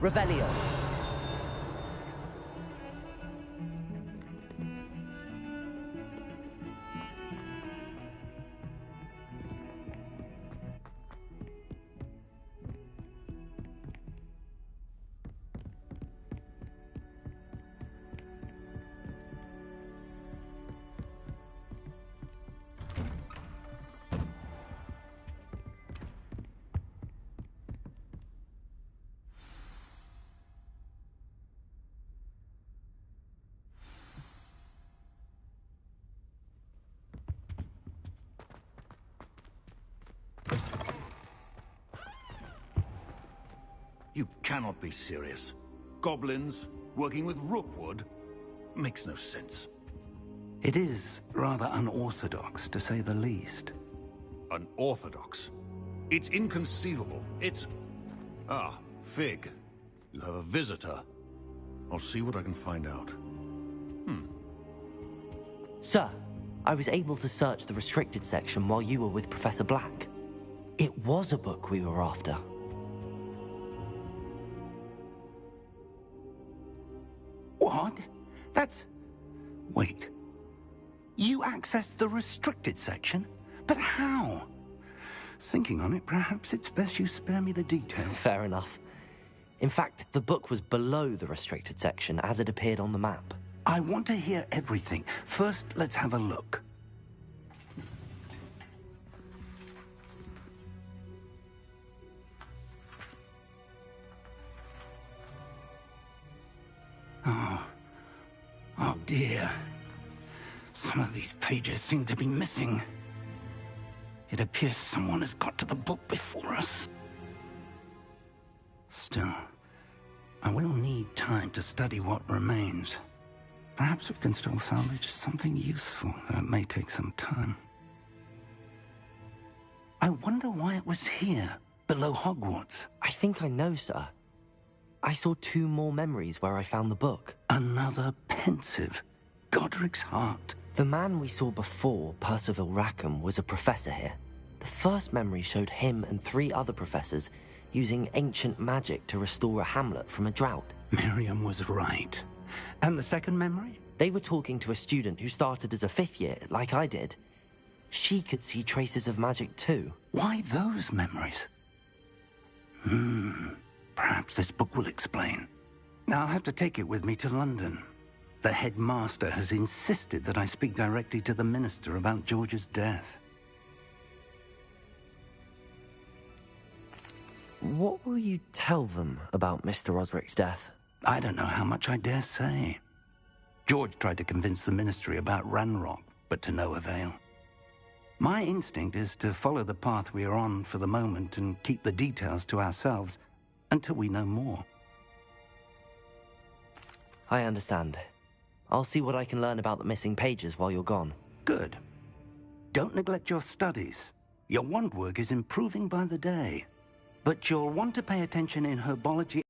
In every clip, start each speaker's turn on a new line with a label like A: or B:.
A: Revelio.
B: You cannot be serious. Goblins working with Rookwood makes no sense.
C: It is rather unorthodox, to say the least.
B: Unorthodox? It's inconceivable. It's... Ah, Fig. You have a visitor. I'll see what I can find out.
A: Sir, I was able to search the restricted section while you were with Professor Black. It was a book we were after.
C: What? That's... Wait. You accessed the restricted section? But how? Thinking on it, perhaps it's best you spare me the details.
A: Fair enough. In fact, the book was below the restricted section as it appeared on the map.
C: I want to hear everything. First, let's have a look. Oh dear. Some of these pages seem to be missing. It appears someone has got to the book before us. Still, I will need time to study what remains. Perhaps we can still salvage something useful, though it may take some time. I wonder why it was here, below Hogwarts.
A: I think I know, sir. I saw 2 more memories where I found the book.
C: Another pensive. Godric's heart.
A: The man we saw before, Percival Rackham, was a professor here. The first memory showed him and 3 other professors using ancient magic to restore a hamlet from a drought.
C: Miriam was right. And the second memory?
A: They were talking to a student who started as a 5th year, like I did. She could see traces of magic too.
C: Why those memories? Perhaps this book will explain. I'll have to take it with me to London. The headmaster has insisted that I speak directly to the minister about George's death.
A: What will you tell them about Mr. Osric's death?
C: I don't know how much I dare say. George tried to convince the ministry about Ranrock, but to no avail. My instinct is to follow the path we are on for the moment and keep the details to ourselves until we know more.
A: I understand. I'll see what I can learn about the missing pages while you're gone.
C: Good. Don't neglect your studies. Your wand work is improving by the day. But you'll want to pay attention in herbology.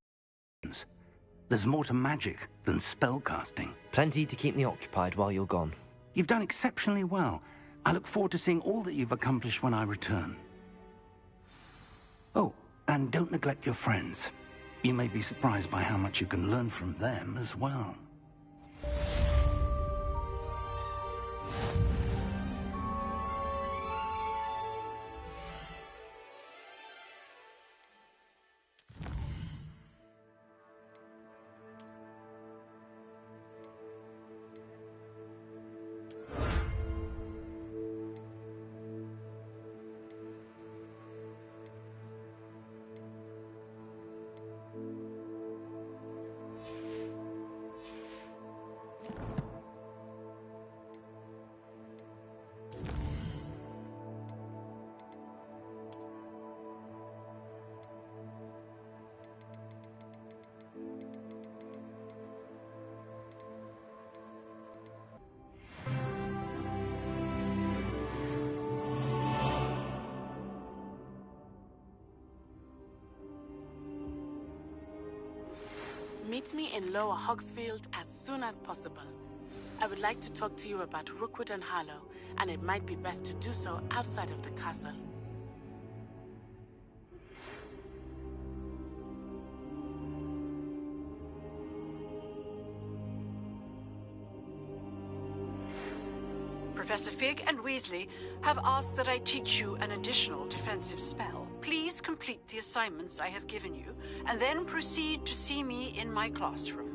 C: There's more to magic than spellcasting.
A: Plenty to keep me occupied while you're gone.
C: You've done exceptionally well. I look forward to seeing all that you've accomplished when I return. Oh, and don't neglect your friends. You may be surprised by how much you can learn from them as well.
D: Meet me in Lower Hogsfield as soon as possible. I would like to talk to you about Rookwood and Harlow, and it might be best to do so outside of the castle.
E: Professor Fig and Weasley have asked that I teach you an additional defensive spell. Please complete the assignments I have given you, and then proceed to see me in my classroom.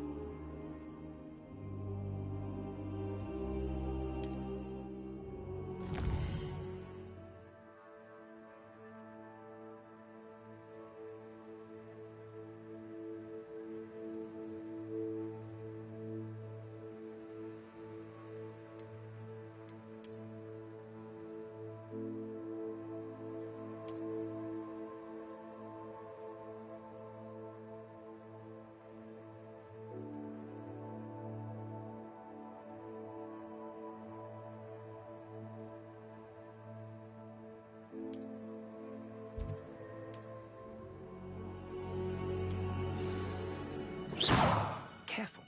C: Careful.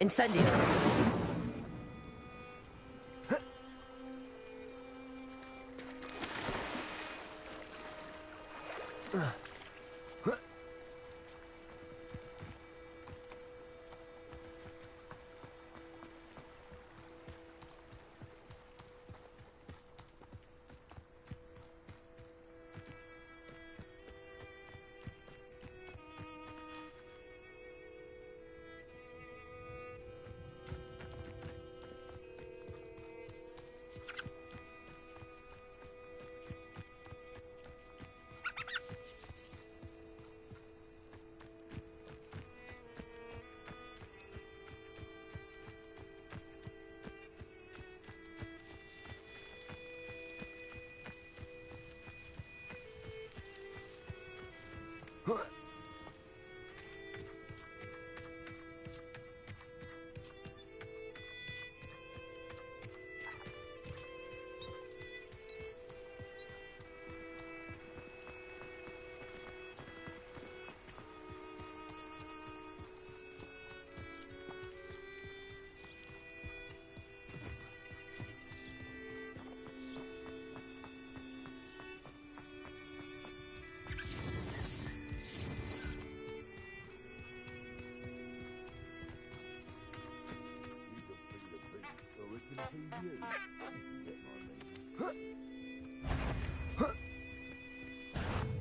A: Incendio!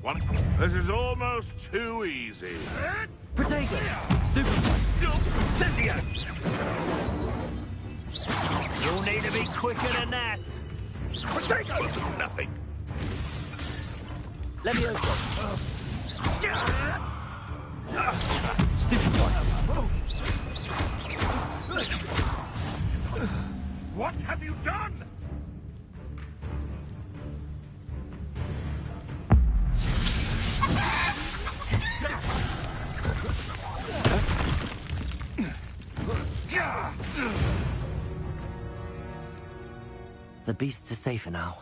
F: One. This is almost too easy.
A: Protego! Stupid!
G: Cynthia! You'll need to be quicker than that.
F: Protego! Nothing.
A: Levioso! Stupid one!
F: What have you done?
A: The beasts are safer now.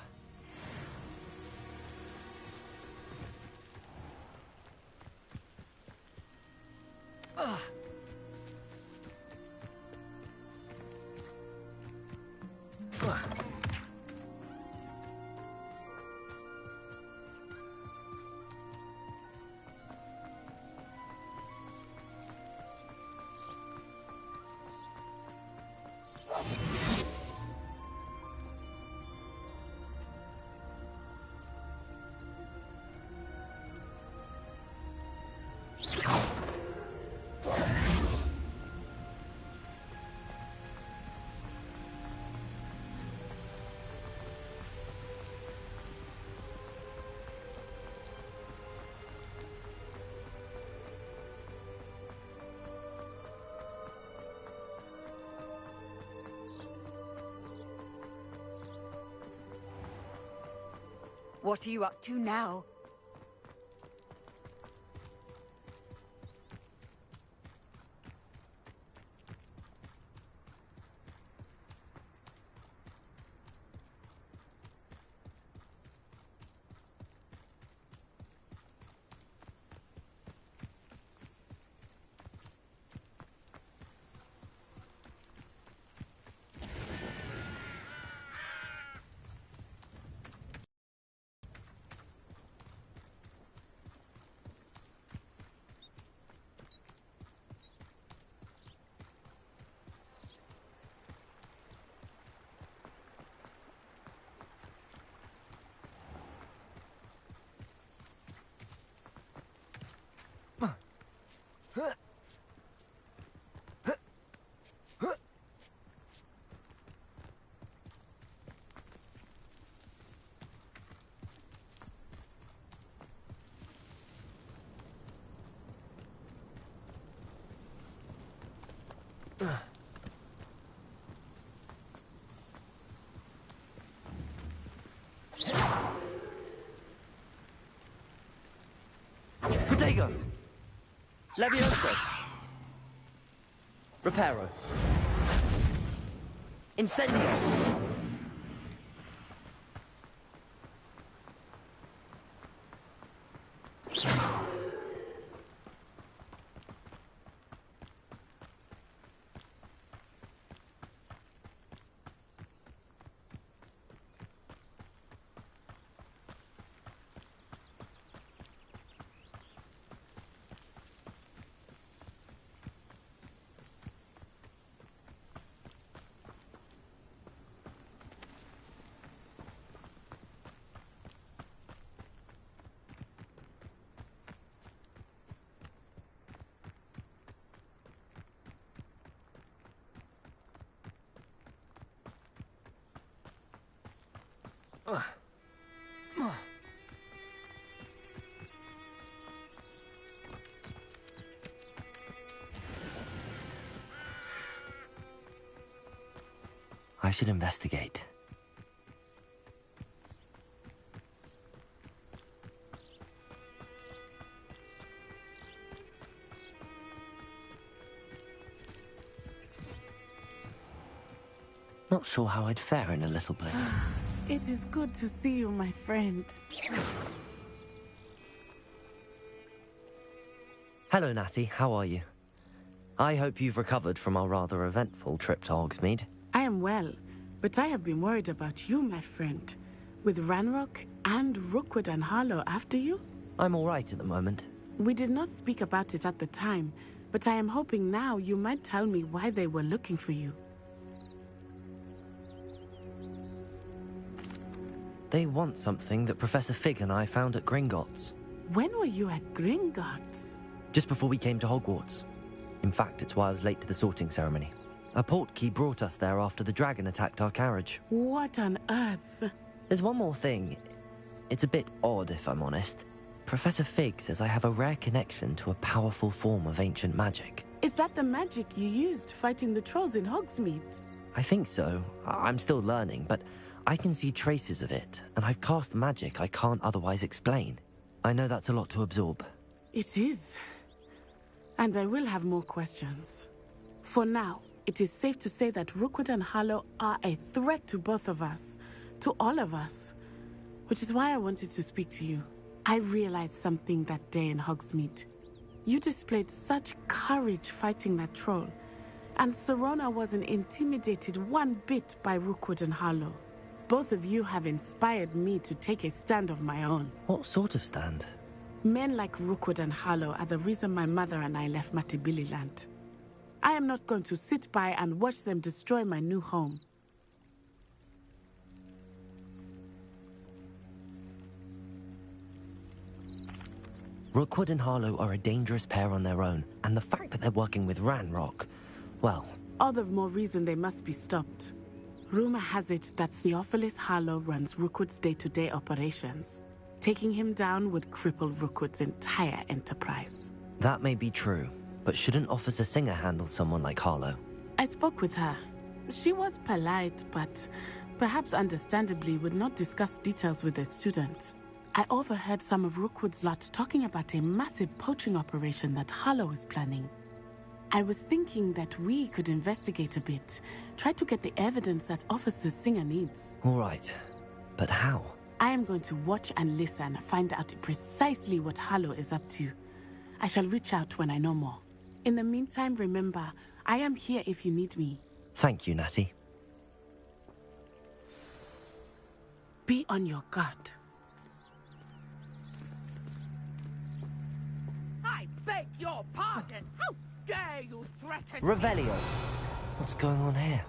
H: What are you up to now?
A: Protego! Levioso! Reparo! Incendio! I should investigate. Not sure how I'd fare in a little place.
D: It is good to see you, my friend.
A: Hello, Natty. How are you? I hope you've recovered from our rather eventful trip to Hogsmeade.
D: I am well, but I have been worried about you, my friend. With Ranrock and Rookwood and Harlow after you?
A: I'm all right at the moment.
D: We did not speak about it at the time, but I am hoping now you might tell me why they were looking for you.
A: They want something that Professor Fig and I found at Gringotts.
D: When were you at Gringotts?
A: Just before we came to Hogwarts. In fact, it's why I was late to the sorting ceremony. A portkey brought us there after the dragon attacked our carriage.
D: What on earth?
A: There's one more thing. It's a bit odd, if I'm honest. Professor Fig says I have a rare connection to a powerful form of ancient magic.
D: Is that the magic you used fighting the trolls in Hogsmeade?
A: I think so. I'm still learning, but I can see traces of it, and I've cast magic I can't otherwise explain. I know that's a lot to absorb.
D: It is. And I will have more questions. For now, it is safe to say that Rookwood and Harlow are a threat to both of us, to all of us. Which is why I wanted to speak to you. I realized something that day in Hogsmeade. You displayed such courage fighting that troll, and Serona wasn't intimidated one bit by Rookwood and Harlow. Both of you have inspired me to take a stand of my own.
A: What sort of stand?
D: Men like Rookwood and Harlow are the reason my mother and I left Matibililand. I am not going to sit by and watch them destroy my new home.
A: Rookwood and Harlow are a dangerous pair on their own, and the fact that they're working with Ranrock, well...
D: All the more reason they must be stopped. Rumor has it that Theophilus Harlow runs Rookwood's day-to-day operations. Taking him down would cripple Rookwood's entire enterprise.
A: That may be true, but shouldn't Officer Singer handle someone like Harlow?
D: I spoke with her. She was polite, but perhaps understandably would not discuss details with a student. I overheard some of Rookwood's lot talking about a massive poaching operation that Harlow is planning. I was thinking that we could investigate a bit, try to get the evidence that Officer Singer needs.
A: All right, but how?
D: I am going to watch and listen, find out precisely what Harlow is up to. I shall reach out when I know more. In the meantime, remember, I am here if you need me.
A: Thank you, Natty.
D: Be on your guard.
I: I beg your pardon! How dare you threaten me?
A: Revelio! What's going on here?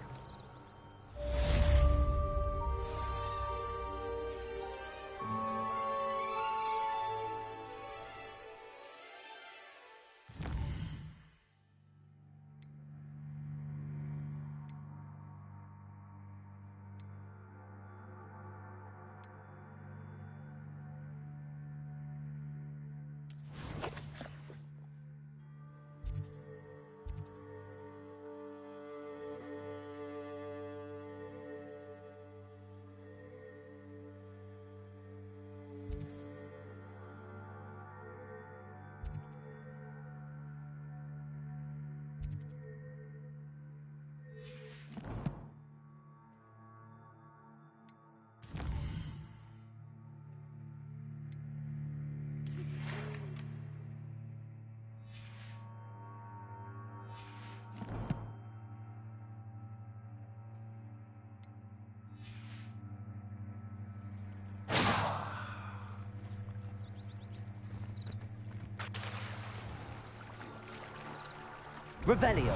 A: Revelio!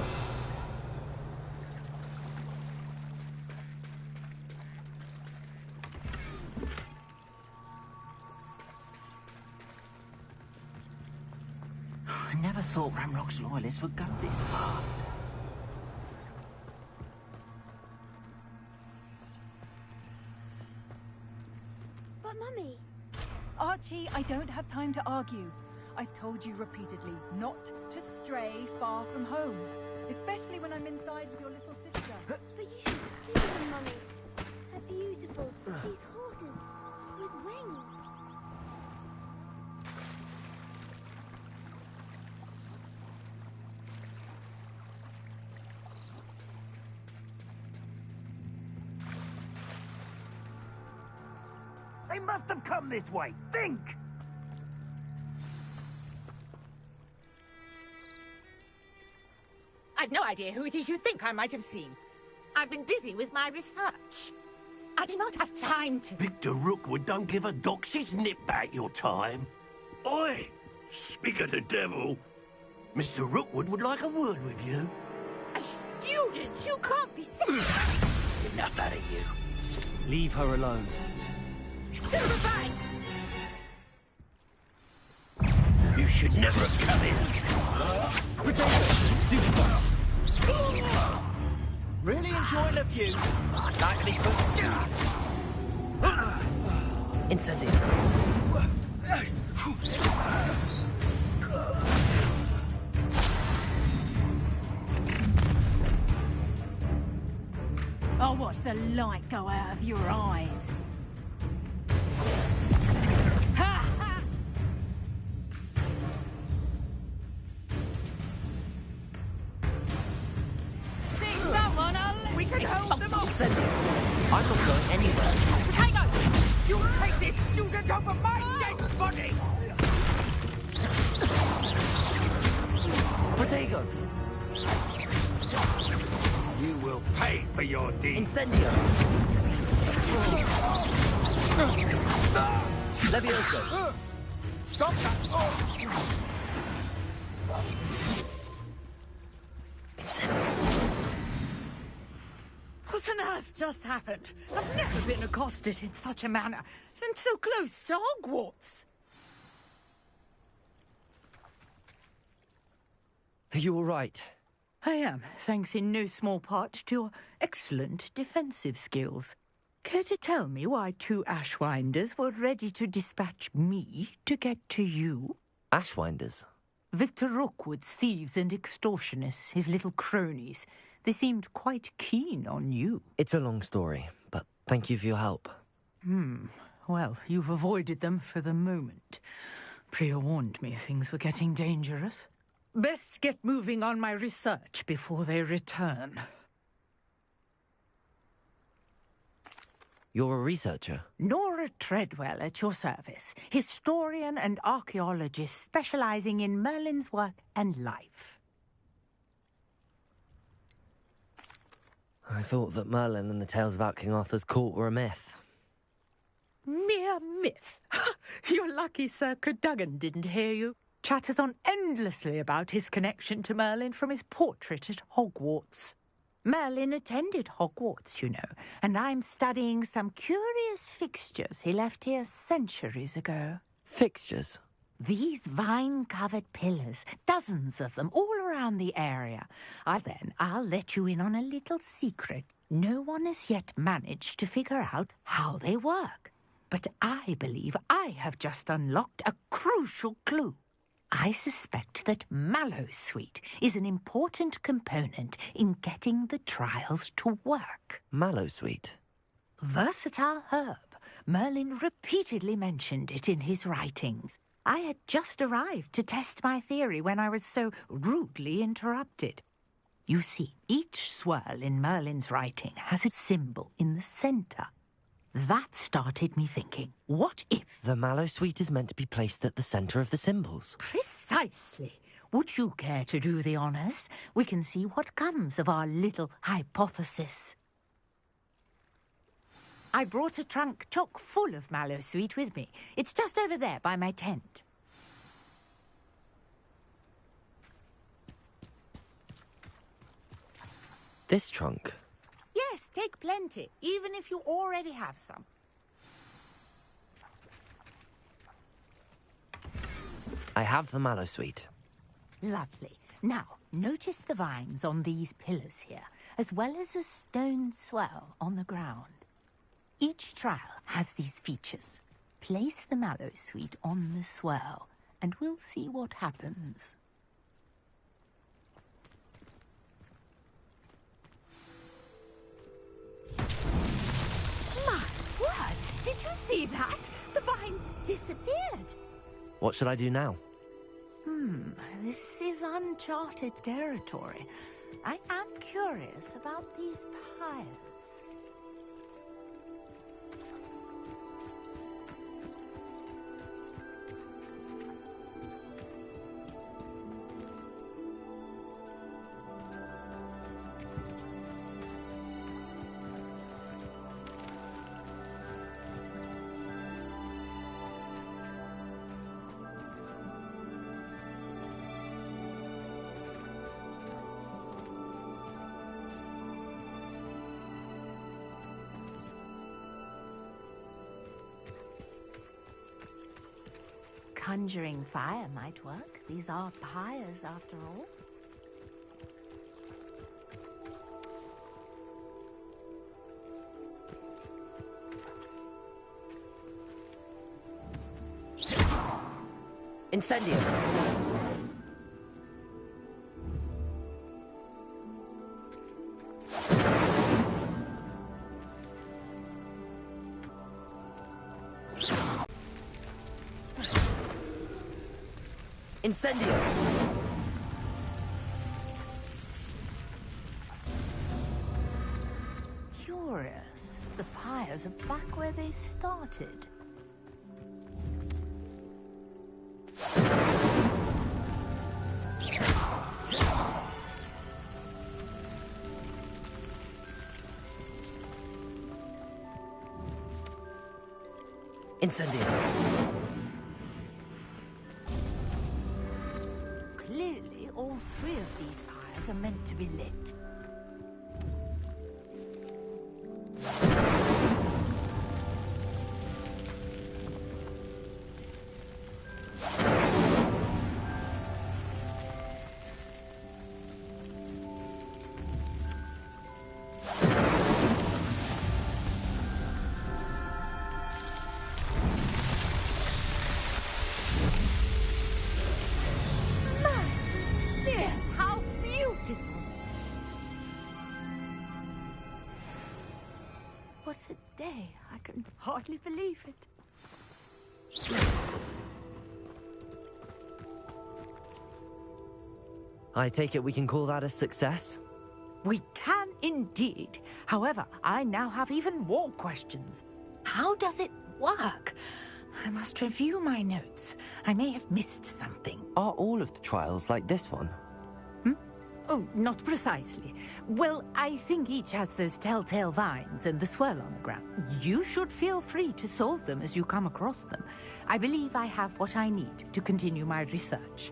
J: I never thought Ranrock's loyalists would go this far.
K: But Mummy...
H: Archie, I don't have time to argue. I've told you repeatedly not to stray far from home, especially when I'm inside with your little sister.
K: But you should see them, Mummy. They're beautiful. These horses with wings.
G: They must have come this way. Think!
I: I've no idea who it is you think I might have seen. I've been busy with my research. I do not have time to...
G: Victor Rookwood don't give a doxy's nip back your time. Oi! Speak of the devil. Mr. Rookwood would like a word with you.
I: A student? You can't be serious.
G: Enough out of you.
A: Leave her alone.
G: You should never have come in.
J: Really enjoying the view. Like to be put... Incendio.
L: I'll watch the light go out of your eyes. Ha ha! See someone, we can hold them off.
J: I'm not going anywhere.
L: Potato! You'll take this student over my dead body!
J: Protego!
G: You will pay for your deeds.
J: Incendio! Levioso!
G: Stop that!
J: Incendio!
L: What on earth just happened? I've never been accosted in such a manner, and so close to Hogwarts.
J: Are you all right?
L: I am, thanks in no small part to your excellent defensive skills. Care to tell me why 2 Ashwinders were ready to dispatch me to get to you?
A: Ashwinders?
L: Victor Rookwood's thieves and extortionists, his little cronies. They seemed quite keen on you.
A: It's a long story, but thank you for your help.
L: Well, you've avoided them for the moment. Priya warned me things were getting dangerous. Best get moving on my research before they return.
A: You're a researcher?
L: Nora Treadwell at your service. Historian and archaeologist specializing in Merlin's work and life.
A: I thought that Merlin and the tales about King Arthur's court were a myth.
L: Mere myth. You're lucky Sir Cadogan didn't hear you. Chatters on endlessly about his connection to Merlin from his portrait at Hogwarts. Merlin attended Hogwarts, you know, and I'm studying some curious fixtures he left here centuries ago.
A: Fixtures?
L: These vine-covered pillars, dozens of them, all around the area. I'll let you in on a little secret. No one has yet managed to figure out how they work. But I believe I have just unlocked a crucial clue. I suspect that Mallowsweet is an important component in getting the trials to work.
A: Mallowsweet?
L: Versatile herb. Merlin repeatedly mentioned it in his writings. I had just arrived to test my theory when I was so rudely interrupted. You see, each swirl in Merlin's writing has a symbol in the centre. That started me thinking, what if...
A: The Mallowsweet is meant to be placed at the centre of the symbols.
L: Precisely. Would you care to do the honours? We can see what comes of our little hypothesis. I brought a trunk chock full of Mallowsweet with me. It's just over there by my tent.
A: This trunk?
L: Yes, take plenty, even if you already have some.
A: I have the Mallowsweet.
L: Lovely. Now, notice the vines on these pillars here, as well as a stone swell on the ground. Each trial has these features. Place the Mallowsweet on the swell, and we'll see what happens. My word! Did you see that? The vines disappeared.
A: What should I do now?
L: This is uncharted territory. I am curious about these piles. conjuring fire might work. These are pyres, after all.
A: Incendio! Incendio!
L: Curious. The pyres are back where they started.
A: Incendio!
L: Clearly, all three of these pyres are meant to be lit. What a day. I can hardly believe it.
A: I take it we can call that a success?
L: We can indeed. However, I now have even more questions. How does it work? I must review my notes. I may have missed something.
A: Are all of the trials like this one?
L: Oh, not precisely. Well, I think each has those telltale vines and the swirl on the ground. You should feel free to solve them as you come across them. I believe I have what I need to continue my research.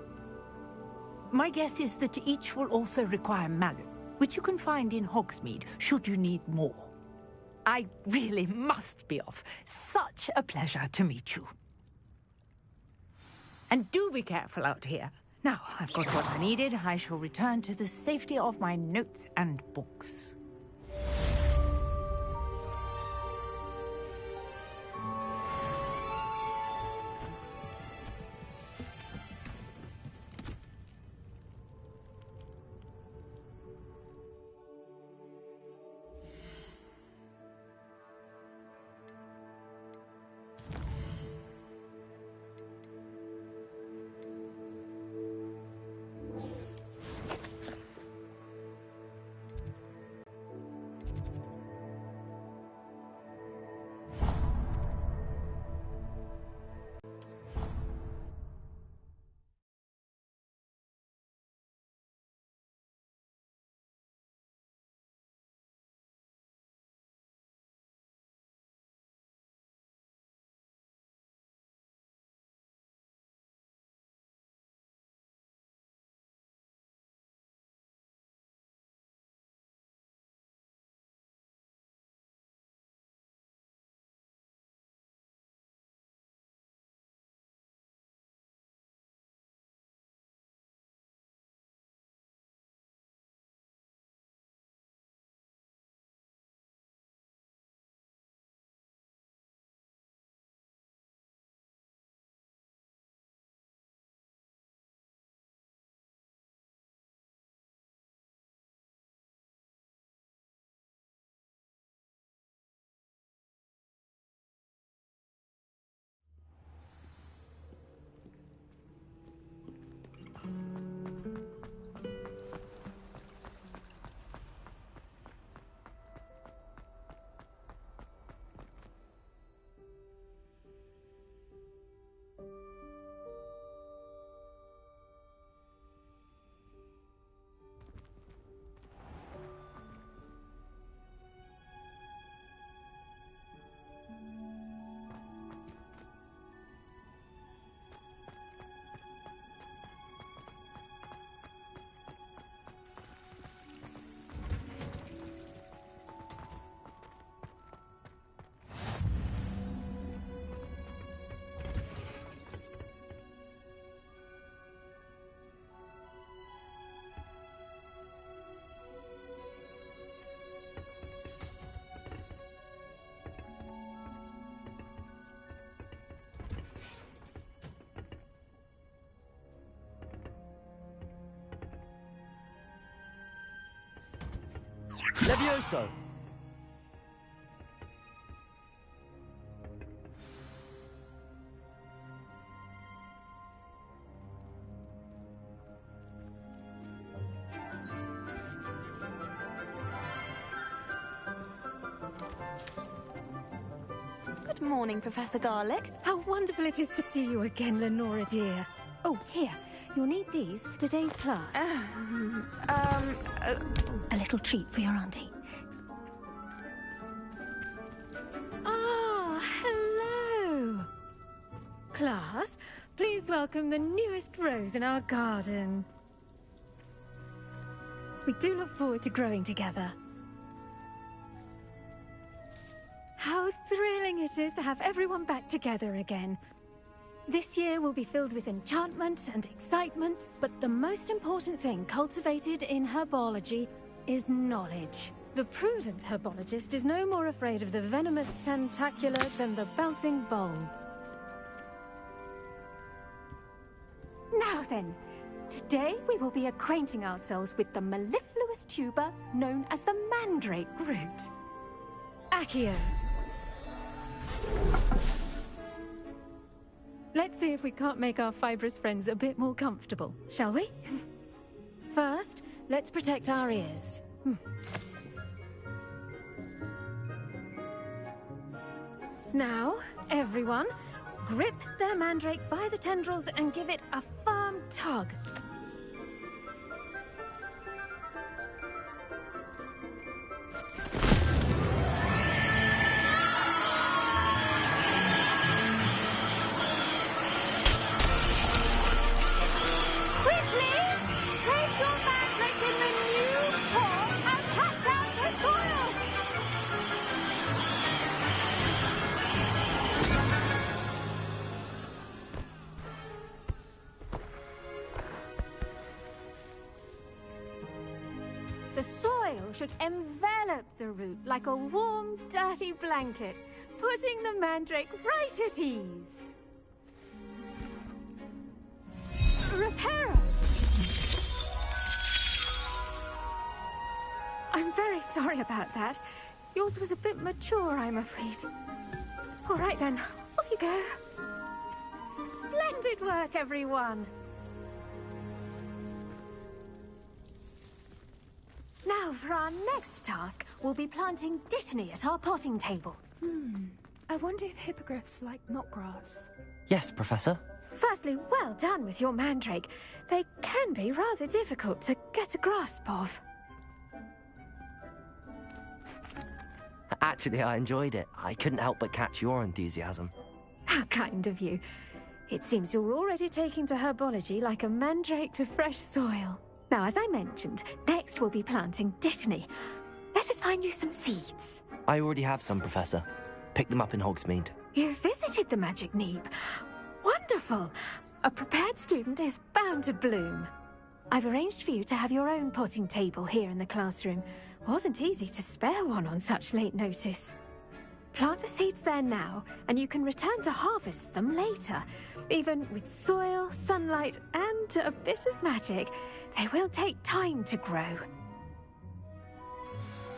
L: My guess is that each will also require mallow, which you can find in Hogsmeade should you need more. I really must be off. Such a pleasure to meet you. And do be careful out here. Now, I've got what I needed. I shall return to the safety of my notes and books.
J: Levioso!
M: Good morning, Professor Garlick. How wonderful it is to see you again, Lenora dear. Oh, here. You'll need these for today's class. A little treat for your auntie. Ah, hello. Class, please welcome the newest rose in our garden. We do look forward to growing together. How thrilling it is to have everyone back together again. This year will be filled with enchantment and excitement, but the most important thing cultivated in herbology is knowledge. The prudent herbologist is no more afraid of the venomous tentacular than the bouncing bulb. Now then, today we will be acquainting ourselves with the mellifluous tuber known as the mandrake root. Accio. Let's see if we can't make our fibrous friends a bit more comfortable, shall we? First, let's protect our ears. Now, everyone, grip their mandrake by the tendrils and give it a firm tug. Should envelop the root like a warm, dirty blanket, putting the mandrake right at ease. Reparo! I'm very sorry about that. Yours was a bit mature, I'm afraid. All right then, off you go. Splendid work, everyone. Now, for our next task, we'll be planting dittany at our potting tables.
N: I wonder if hippogriffs like knotgrass.
A: Yes, Professor.
M: Firstly, well done with your mandrake. They can be rather difficult to get a grasp of.
A: Actually, I enjoyed it. I couldn't help but catch your enthusiasm.
M: How kind of you. It seems you're already taking to herbology like a mandrake to fresh soil. Now, as I mentioned, next we'll be planting dittany. Let us find you some seeds.
A: I already have some, Professor. Picked them up in Hogsmeade.
M: You visited the Magic Neeb. Wonderful! A prepared student is bound to bloom. I've arranged for you to have your own potting table here in the classroom. Wasn't easy to spare one on such late notice. Plant the seeds there now, and you can return to harvest them later. Even with soil, sunlight, and a bit of magic, they will take time to grow.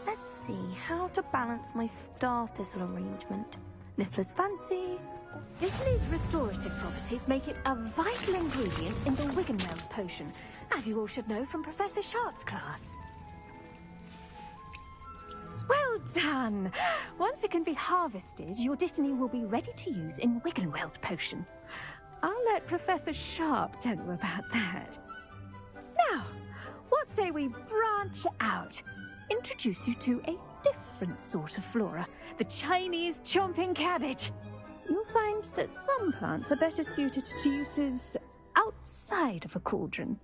O: Let's see how to balance my star thistle arrangement. Niffler's fancy.
M: Dittany's restorative properties make it a vital ingredient in the Wiggenweld potion, as you all should know from Professor Sharp's class. Well done! Once it can be harvested, your dittany will be ready to use in Wiggenweld potion. I'll let Professor Sharp tell you about that. Now, what say we branch out? Introduce you to a different sort of flora, the Chinese chomping cabbage. You'll find that some plants are better suited to uses outside of a cauldron.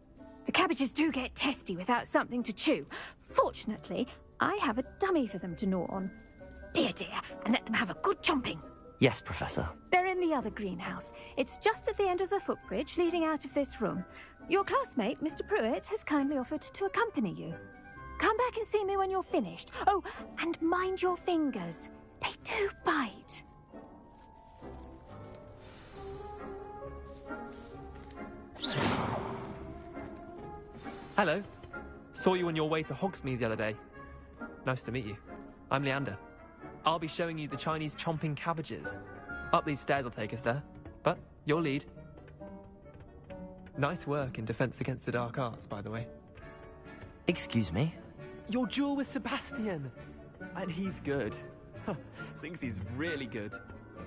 M: The cabbages do get testy without something to chew. Fortunately, I have a dummy for them to gnaw on. Be a dear and let them have a good chomping.
A: Yes, Professor.
M: They're in the other greenhouse. It's just at the end of the footbridge leading out of this room. Your classmate, Mr. Pruitt, has kindly offered to accompany you. Come back and see me when you're finished. Oh, and mind your fingers. They do bite.
J: Hello. Saw you on your way to Hogsmeade the other day.
P: Nice to meet you. I'm Leander. I'll be showing you the Chinese chomping cabbages. Up these stairs will take us there, but you'll lead. Nice work in Defense Against the Dark Arts, by the way.
A: Excuse me?
P: Your duel with Sebastian! And he's good. Thinks he's really good.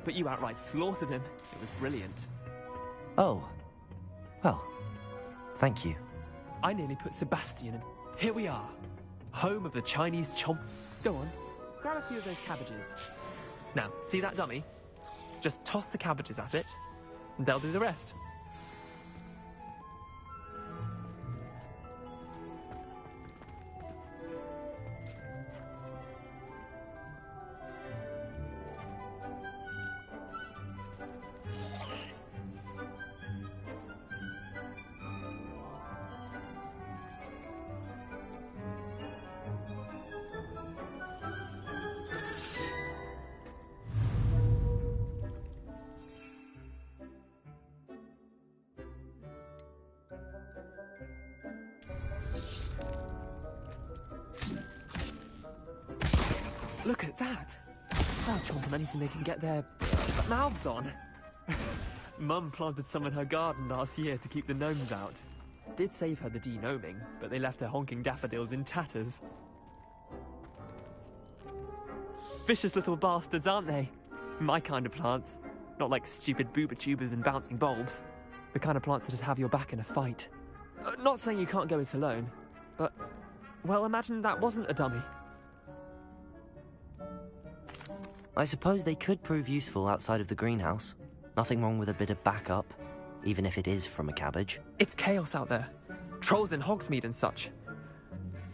P: But you outright slaughtered him. It was brilliant.
A: Oh. Well, thank you.
P: I nearly put Sebastian in. Here we are. Home of the Chinese chomp... Go on, grab a few of those cabbages. Now, see that dummy? Just toss the cabbages at it, and they'll do the rest. Look at that! They'll chomp on anything they can get their mouths on. Mum planted some in her garden last year to keep the gnomes out. Did save her the denoming, but they left her honking daffodils in tatters. Vicious little bastards, aren't they? My kind of plants. Not like stupid booba tubers and bouncing bulbs. The kind of plants that'd have your back in a fight. Not saying you can't go it alone, but... Well, imagine that wasn't a dummy.
A: I suppose they could prove useful outside of the greenhouse. Nothing wrong with a bit of backup, even if it is from a cabbage.
P: It's chaos out there. Trolls in Hogsmeade and such.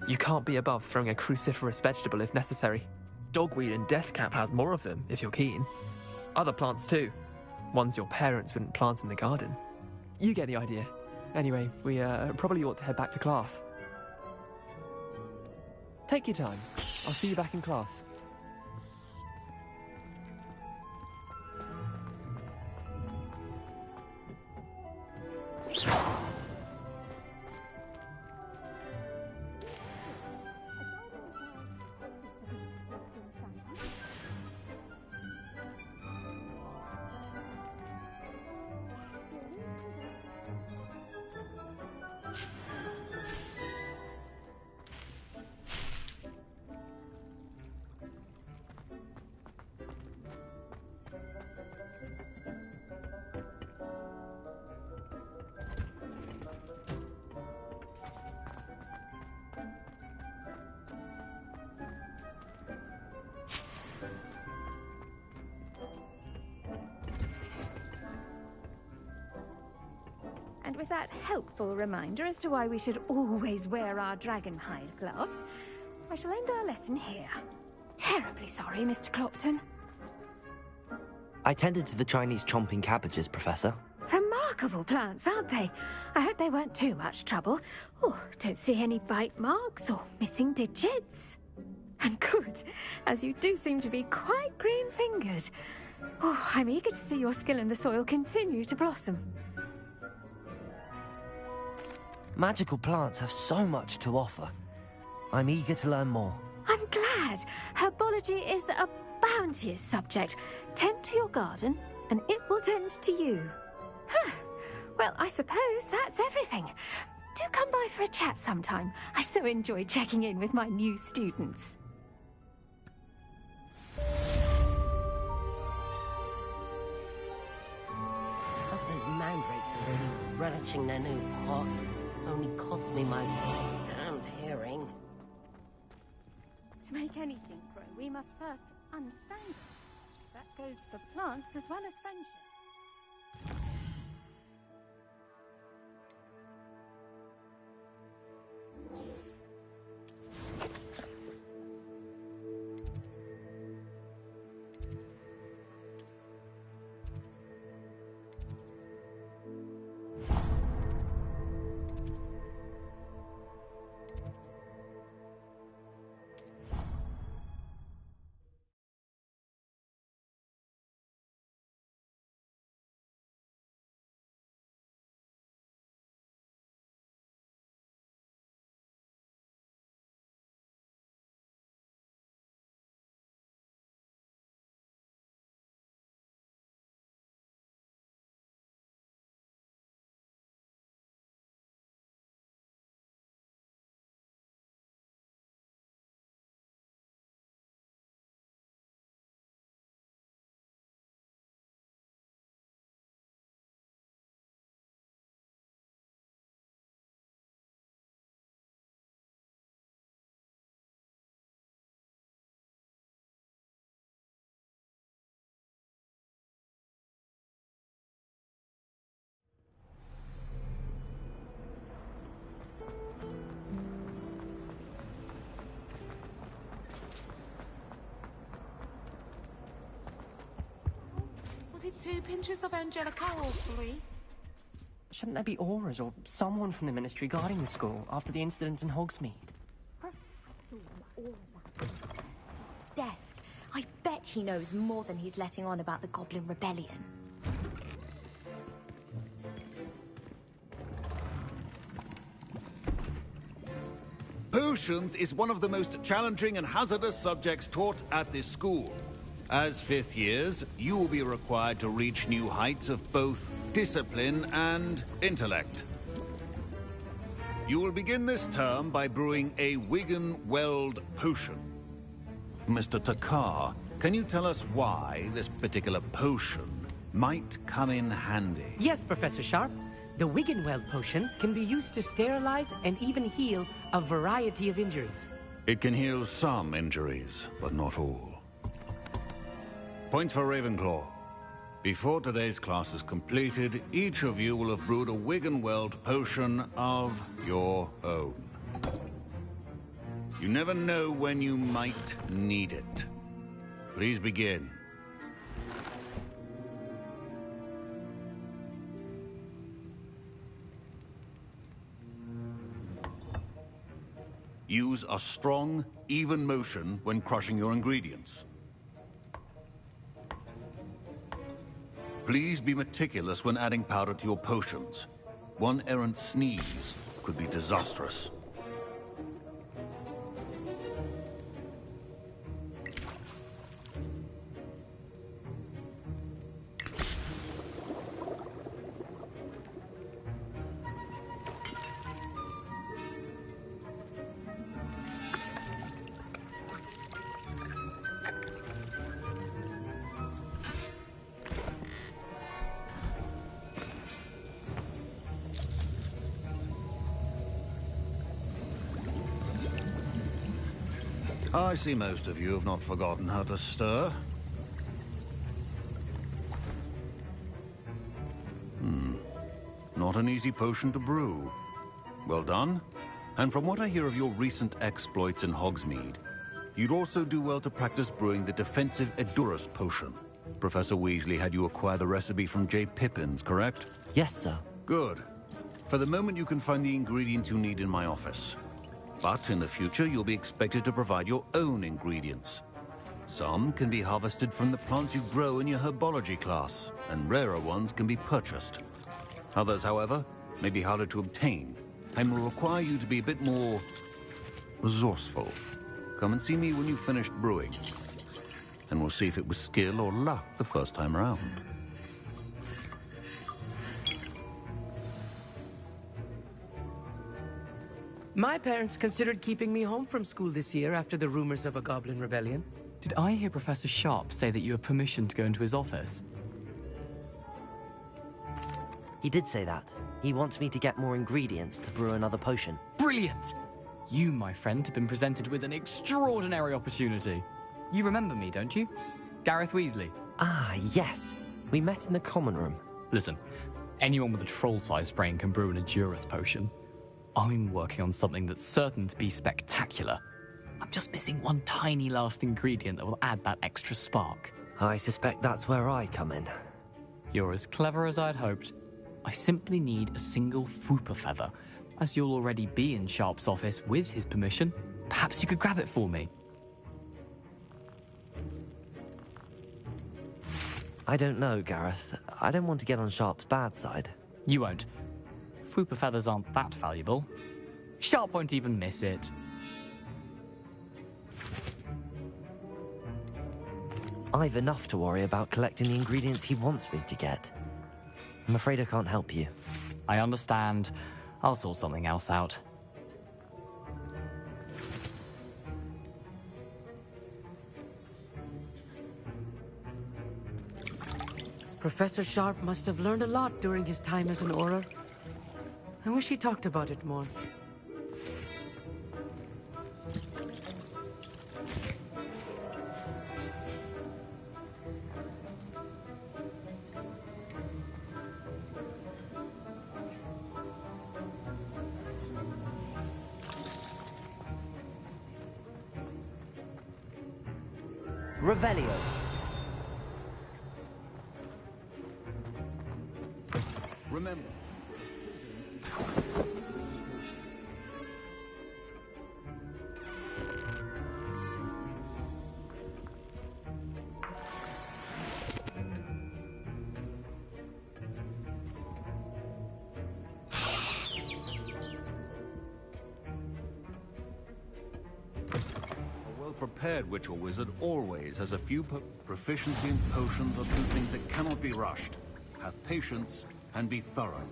P: You can't be above throwing a cruciferous vegetable if necessary. Dogweed and deathcap has more of them, if you're keen. Other plants too. Ones your parents wouldn't plant in the garden. You get the idea. Anyway, we probably ought to head back to class. Take your time. I'll see you back in class.
M: And with that helpful reminder as to why we should always wear our dragonhide gloves, I shall end our lesson here. Terribly sorry, Mr. Clopton.
A: I tended to the Chinese chomping cabbages, Professor.
M: Remarkable plants, aren't they? I hope they weren't too much trouble. Oh, don't see any bite marks or missing digits. And good, as you do seem to be quite green-fingered. Oh, I'm eager to see your skill in the soil continue to blossom.
A: Magical plants have so much to offer. I'm eager to learn more.
M: I'm glad. Herbology is a bounteous subject. Tend to your garden, and it will tend to you. Huh. Well, I suppose that's everything. Do come by for a chat sometime. I so enjoy checking in with my new students.
Q: Hope those mandrakes are really relishing their new pots. Only cost me my damned hearing.
M: To make anything grow, we must first understand it. That goes for plants as well as friendship.
I: wanted 2 pinches of Angelica or 3?
J: Shouldn't there be auras or someone from the Ministry guarding the school after the incident in Hogsmeade?
M: Desk. I bet he knows more than he's letting on about the Goblin Rebellion.
B: Potions is one of the most challenging and hazardous subjects taught at this school. As 5th years, you will be required to reach new heights of both discipline and intellect. You will begin this term by brewing a Wiggenweld potion. Mr. Takar, can you tell us why this particular potion might come in handy?
R: Yes, Professor Sharp. The Wiggenweld potion can be used to sterilize and even heal a variety of injuries.
B: It can heal some injuries, but not all. Points for Ravenclaw. Before today's class is completed, each of you will have brewed a Wiggenweld potion of your own. You never know when you might need it. Please begin. Use a strong, even motion when crushing your ingredients. Please be meticulous when adding powder to your potions. One errant sneeze could be disastrous. I see most of you have not forgotten how to stir. Not an easy potion to brew. Well done. And from what I hear of your recent exploits in Hogsmeade, you'd also do well to practice brewing the defensive Edurus potion. Professor Weasley had you acquire the recipe from J. Pippins, correct?
A: Yes, sir.
B: Good. For the moment, you can find the ingredients you need in my office. But in the future, you'll be expected to provide your own ingredients. Some can be harvested from the plants you grow in your herbology class, and rarer ones can be purchased. Others, however, may be harder to obtain, and will require you to be a bit more resourceful. Come and see me when you've finished brewing, and we'll see if it was skill or luck the first time around.
R: My parents considered keeping me home from school this year after the rumors of a Goblin Rebellion.
S: Did I hear Professor Sharp say that you have permission to go into his office?
A: He did say that. He wants me to get more ingredients to brew another potion.
S: Brilliant! You, my friend, have been presented with an extraordinary opportunity. You remember me, don't you? Gareth Weasley.
A: Ah, yes. We met in the common room.
S: Listen, anyone with a troll-sized brain can brew an Edurus potion. I'm working on something that's certain to be spectacular. I'm just missing one tiny last ingredient that will add that extra spark.
A: I suspect that's where I come in.
S: You're as clever as I'd hoped. I simply need a single Fwooper feather. As you'll already be in Sharp's office with his permission, perhaps you could grab it for me.
A: I don't know, Gareth. I don't want to get on Sharp's bad side.
S: You won't. Fwooper feathers aren't that valuable. Sharp won't even miss it.
A: I've enough to worry about collecting the ingredients he wants me to get. I'm afraid I can't help you.
S: I understand. I'll sort something else out.
R: Professor Sharp must have learned a lot during his time as an Auror. I wish he talked about it more.
A: Revelio.
B: Remember. Prepared witch or wizard always has a few proficiency in potions are two things that cannot be rushed. Have patience and be thorough.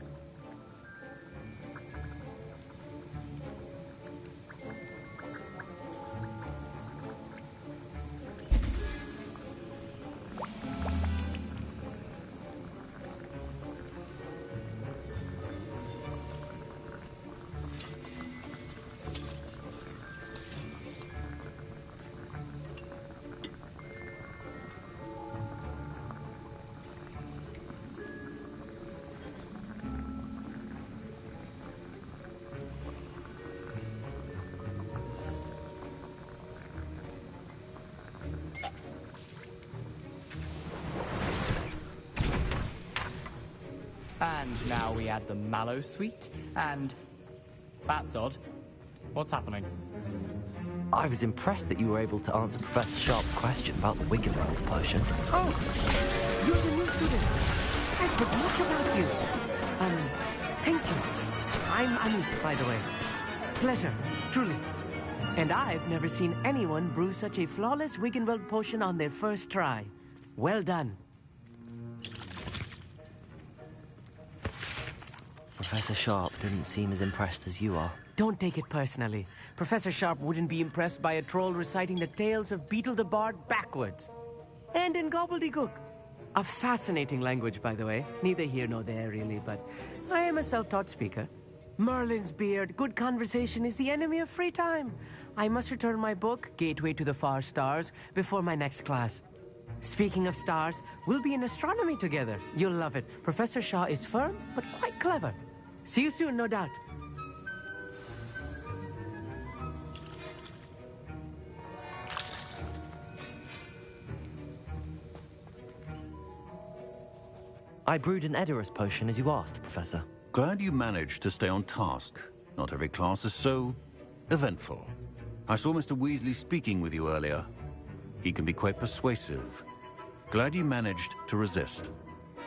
S: And now we add the mallow sweet, and... That's odd. What's happening?
A: I was impressed that you were able to answer Professor Sharp's question about the Wiggenweld potion.
R: Oh, you're the new student. I've heard much about you. Thank you. I'm Anu, by the way. Pleasure, truly. And I've never seen anyone brew such a flawless Wiggenweld potion on their first try. Well done.
A: Professor Sharp didn't seem as impressed as you are.
R: Don't take it personally. Professor Sharp wouldn't be impressed by a troll reciting the tales of Beetle the Bard backwards. And in gobbledygook. A fascinating language, by the way. Neither here nor there, really, but I am a self-taught speaker. Merlin's beard, good conversation is the enemy of free time. I must return my book, Gateway to the Far Stars, before my next class. Speaking of stars, we'll be in astronomy together. You'll love it. Professor Shaw is firm, but quite clever. See you soon, no doubt.
A: I brewed an Edorus potion as you asked, Professor.
B: Glad you managed to stay on task. Not every class is so eventful. I saw Mr. Weasley speaking with you earlier. He can be quite persuasive. Glad you managed to resist.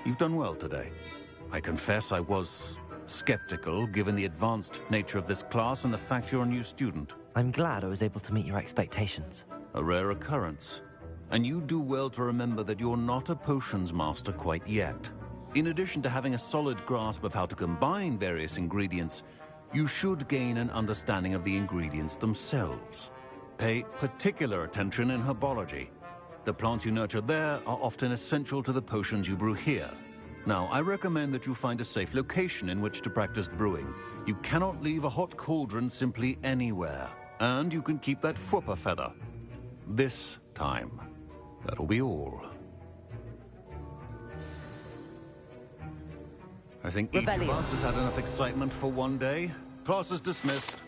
B: You've done well today. I confess I was skeptical, given the advanced nature of this class and the fact you're a new student.
A: I'm glad I was able to meet your expectations.
B: A rare occurrence. And you do well to remember that you're not a potions master quite yet. In addition to having a solid grasp of how to combine various ingredients, you should gain an understanding of the ingredients themselves. Pay particular attention in herbology. The plants you nurture there are often essential to the potions you brew here. Now, I recommend that you find a safe location in which to practice brewing. You cannot leave a hot cauldron simply anywhere. And you can keep that Fwooper feather. This time. That'll be all. I think each of us has had enough excitement for one day. Class is dismissed.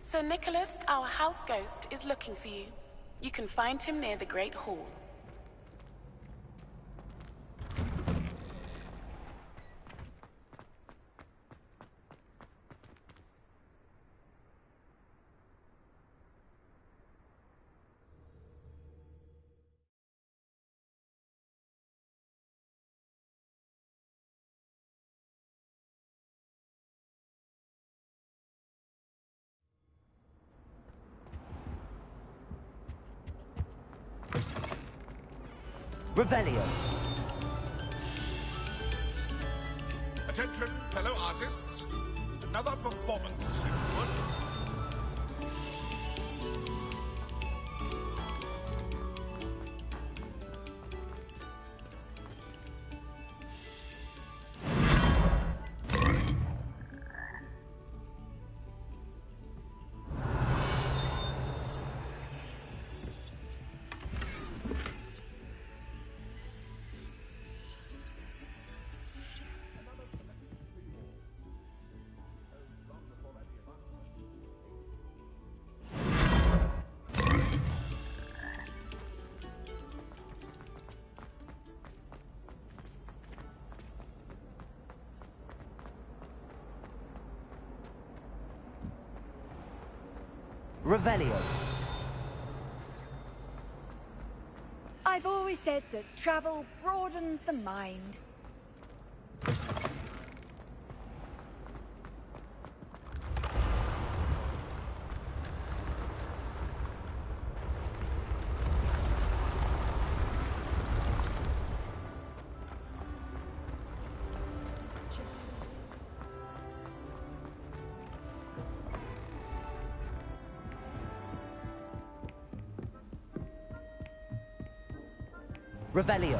D: Sir Nicholas, our house ghost, is looking for you. You can find him near the Great Hall.
A: Revelio.
F: Attention, fellow artists. Another performance, if you would.
A: Revelio.
H: I've always said that travel broadens the mind.
A: Revelio.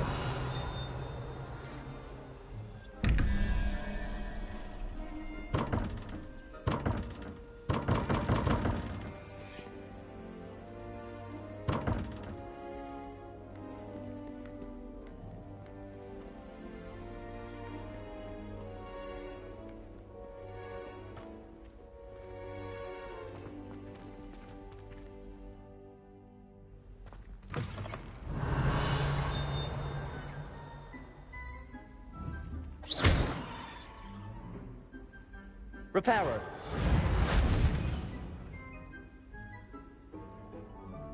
A: Reparo.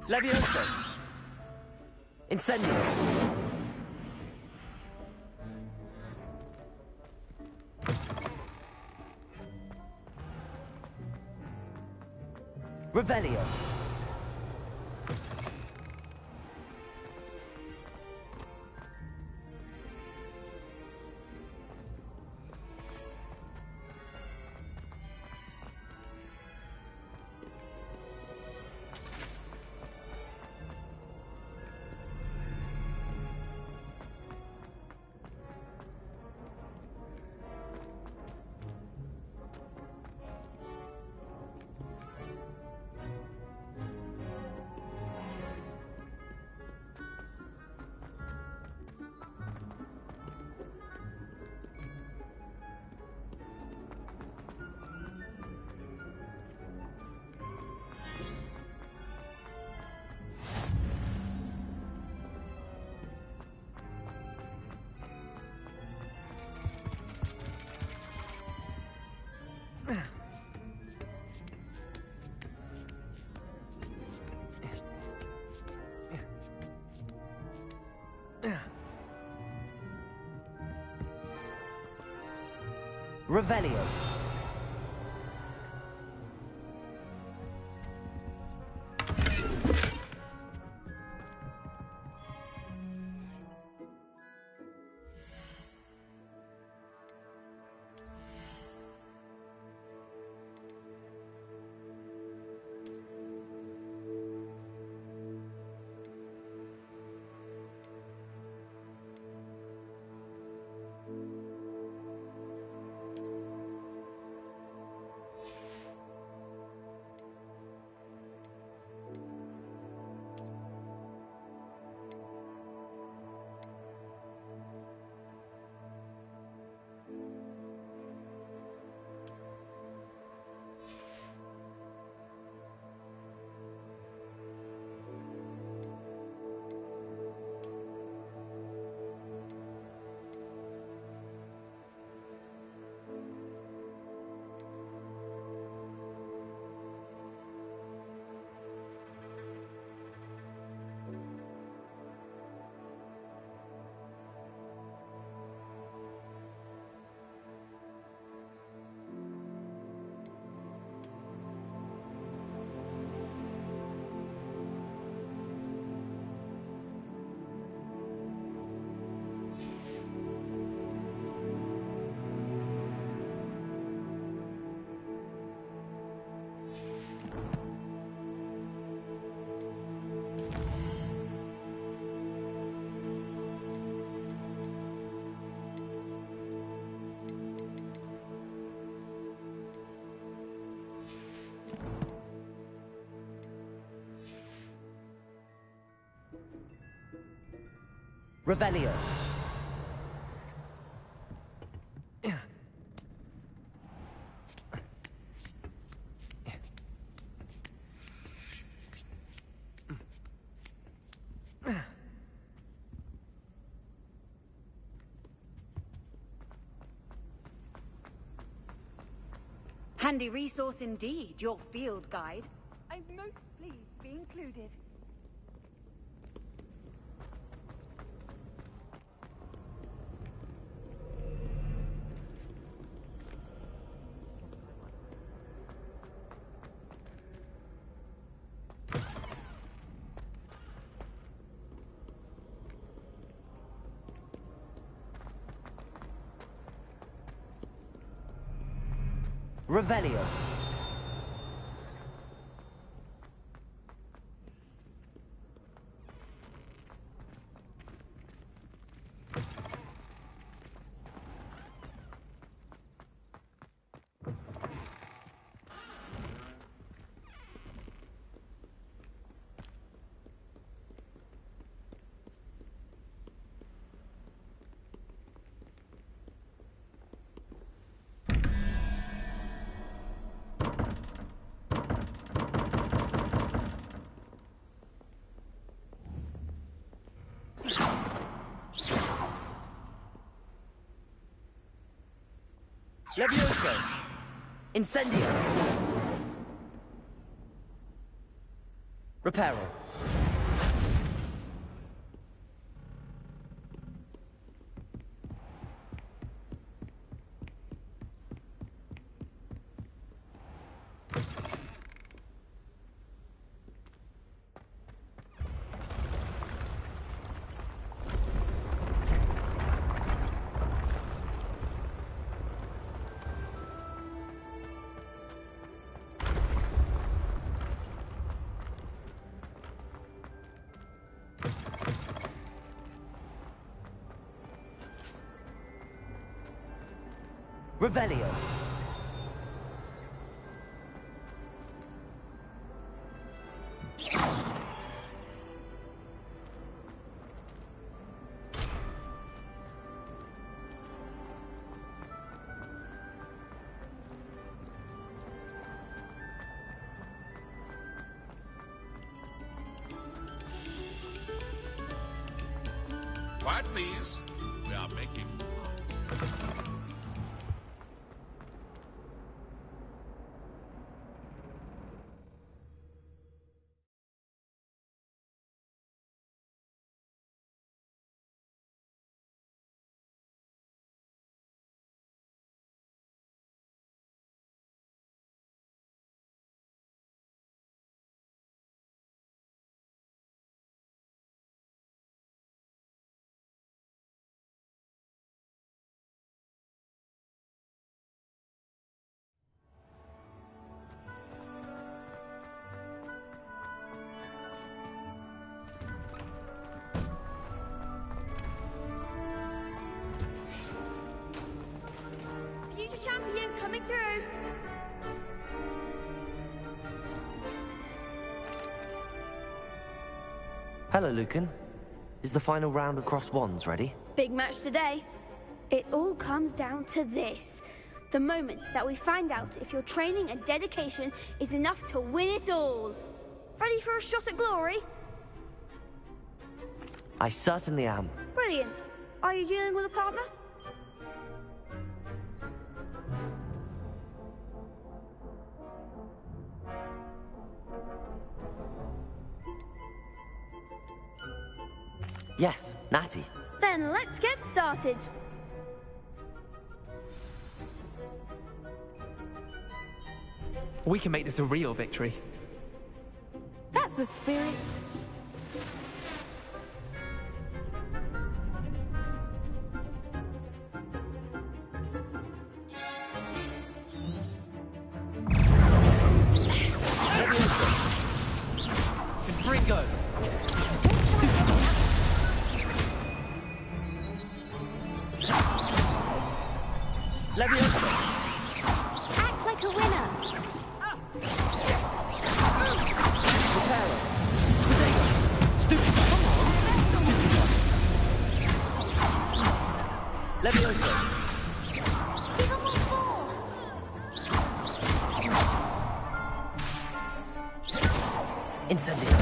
A: Levioso. Incendio. Revelio. Revelio. Revelio.
T: Handy resource indeed, your field guide.
H: I'm most pleased to be included.
A: Revelio. Levioso! Incendio! Reparo. Revelio.
F: Quiet, please. We are making...
K: Champion coming through.
A: Hello, Lucan. Is the final round of Cross Wands ready?
K: Big match today. It all comes down to this. The moment that we find out if your training and dedication is enough to win it all. Ready for a shot at glory?
A: I certainly am.
K: Brilliant. Are you dealing with a partner?
A: Yes, Natty.
K: Then let's get started.
P: We can make this a real victory.
D: That's the spirit.
P: Confringo.
A: Levioso.
K: Act like a winner.
A: Reparo. Stupid. Come on. Stupid.
R: Levioso.
K: Give 'em one more.
R: Incendio.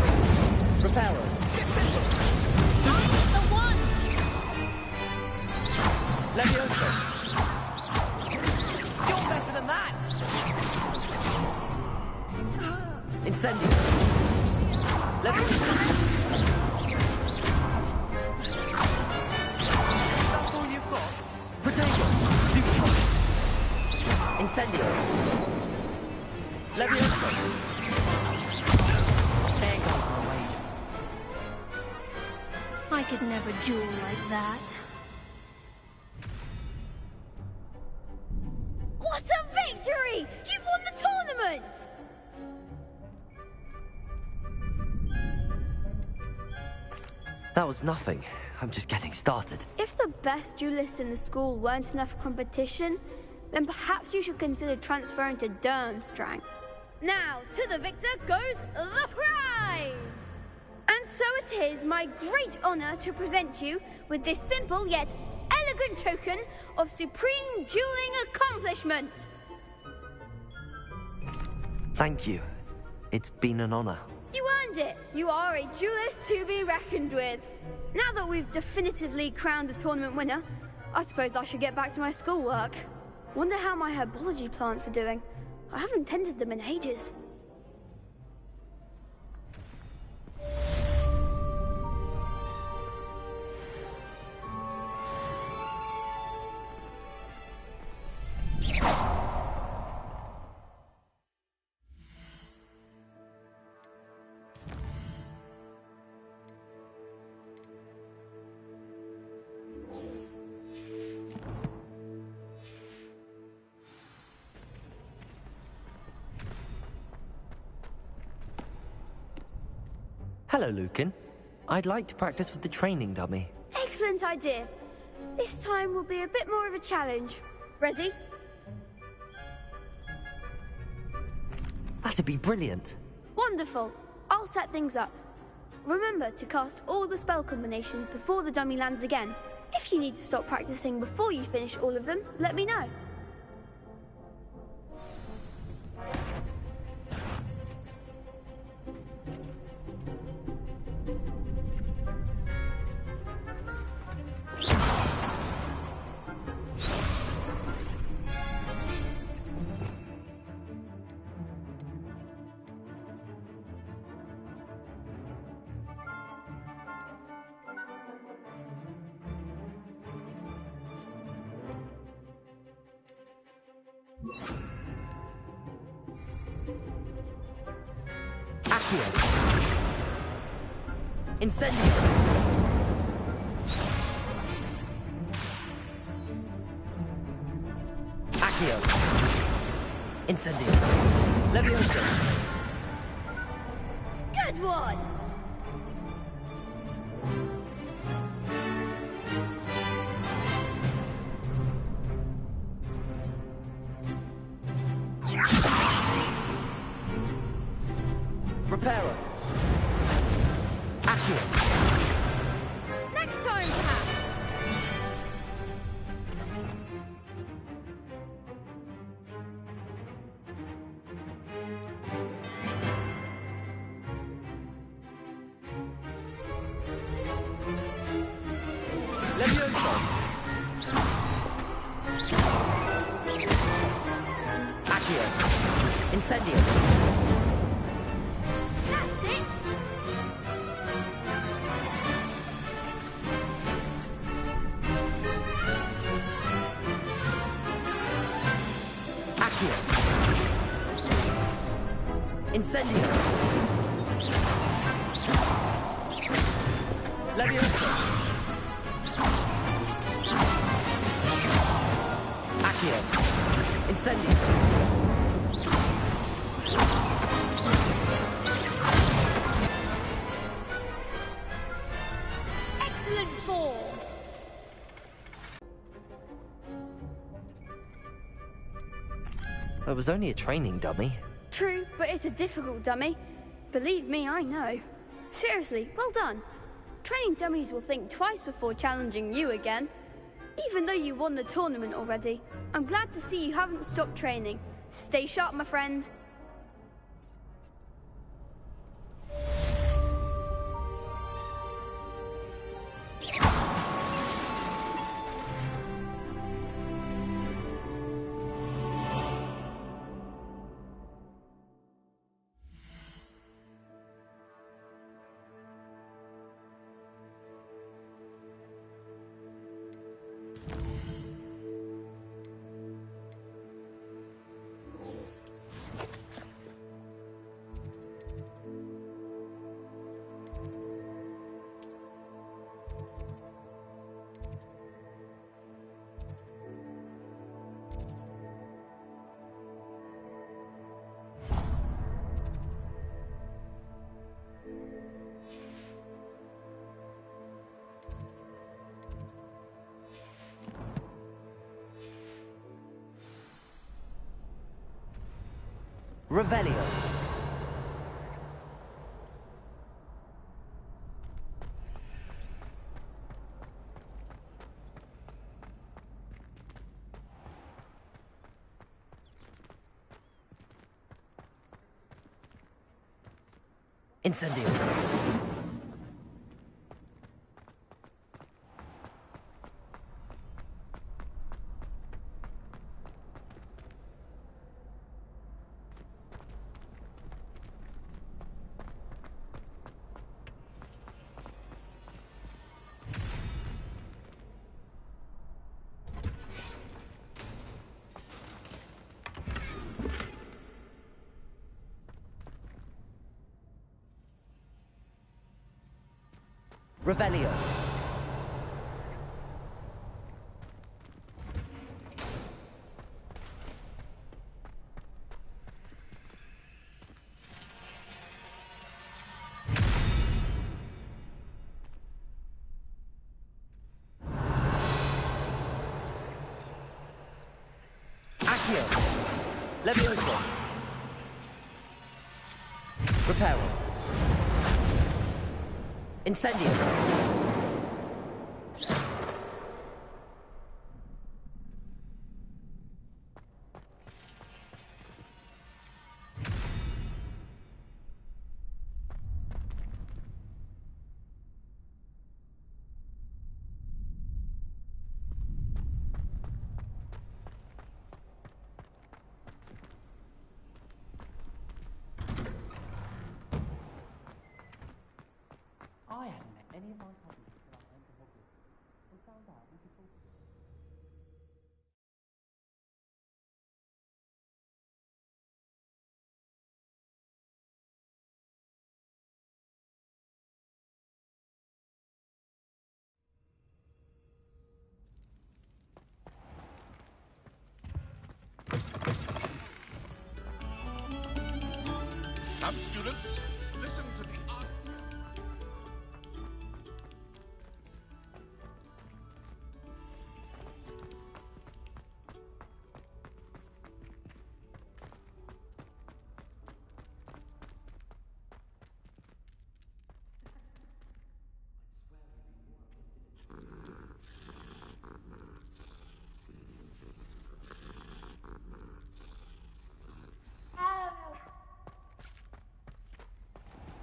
R: Reparo.
K: The one.
R: Levioso. You're better than that. Incendio. Levioso. That's all you've got? Protego. Incendio. Levioso. There goes my wager.
K: I could never duel like that. What a victory! You've won the tournament!
A: That was nothing. I'm just getting started.
K: If the best duelists in the school weren't enough for competition, then perhaps you should consider transferring to Durmstrang. Now, to the victor goes the prize! And so it is my great honor to present you with this simple yet elegant token of supreme dueling accomplishment.
A: Thank you. It's been an honor.
K: You earned it. You are a duelist to be reckoned with. Now that we've definitively crowned the tournament winner, I suppose I should get back to my schoolwork. Wonder how my herbology plants are doing. I haven't tended them in ages.
A: Hello, Lucan. I'd like to practice with the training dummy.
K: Excellent idea. This time will be a bit more of a challenge. Ready?
A: That'd be brilliant.
K: Wonderful. I'll set things up. Remember to cast all the spell combinations before the dummy lands again. If you need to stop practicing before you finish all of them, let me know.
A: Accio. Incendio. Accio. Incendio. Levioso.
K: Good one!
A: Reparo. Accio.
K: Next time, perhaps.
A: Levioso. Accio. Incendio.
K: That's it.
A: Accio. Incendio. Levioso. Accio. Incendio.
K: Excellent form.
A: It was only a training dummy.
K: True, but it's a difficult dummy. Believe me, I know. Seriously, well done. Training dummies will think twice before challenging you again. Even though you won the tournament already, I'm glad to see you haven't stopped training. Stay sharp, my friend.
A: Revelio. Incendio. Revelio. Accio. Levioso. Reparo. Incendio.
J: I hadn't met any of my cousins until I went to Hogwarts and found out we could all...
F: Come, students, listen to the art.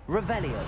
A: Revelio.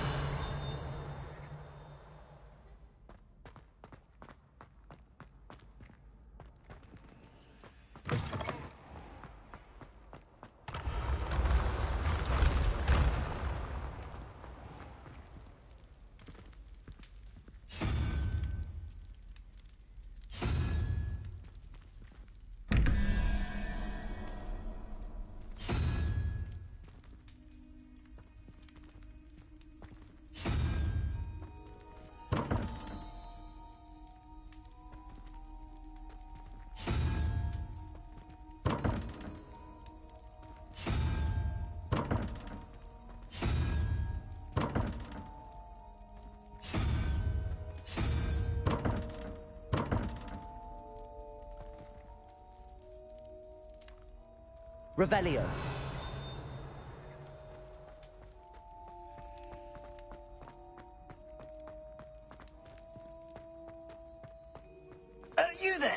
A: Revelio.
R: You there!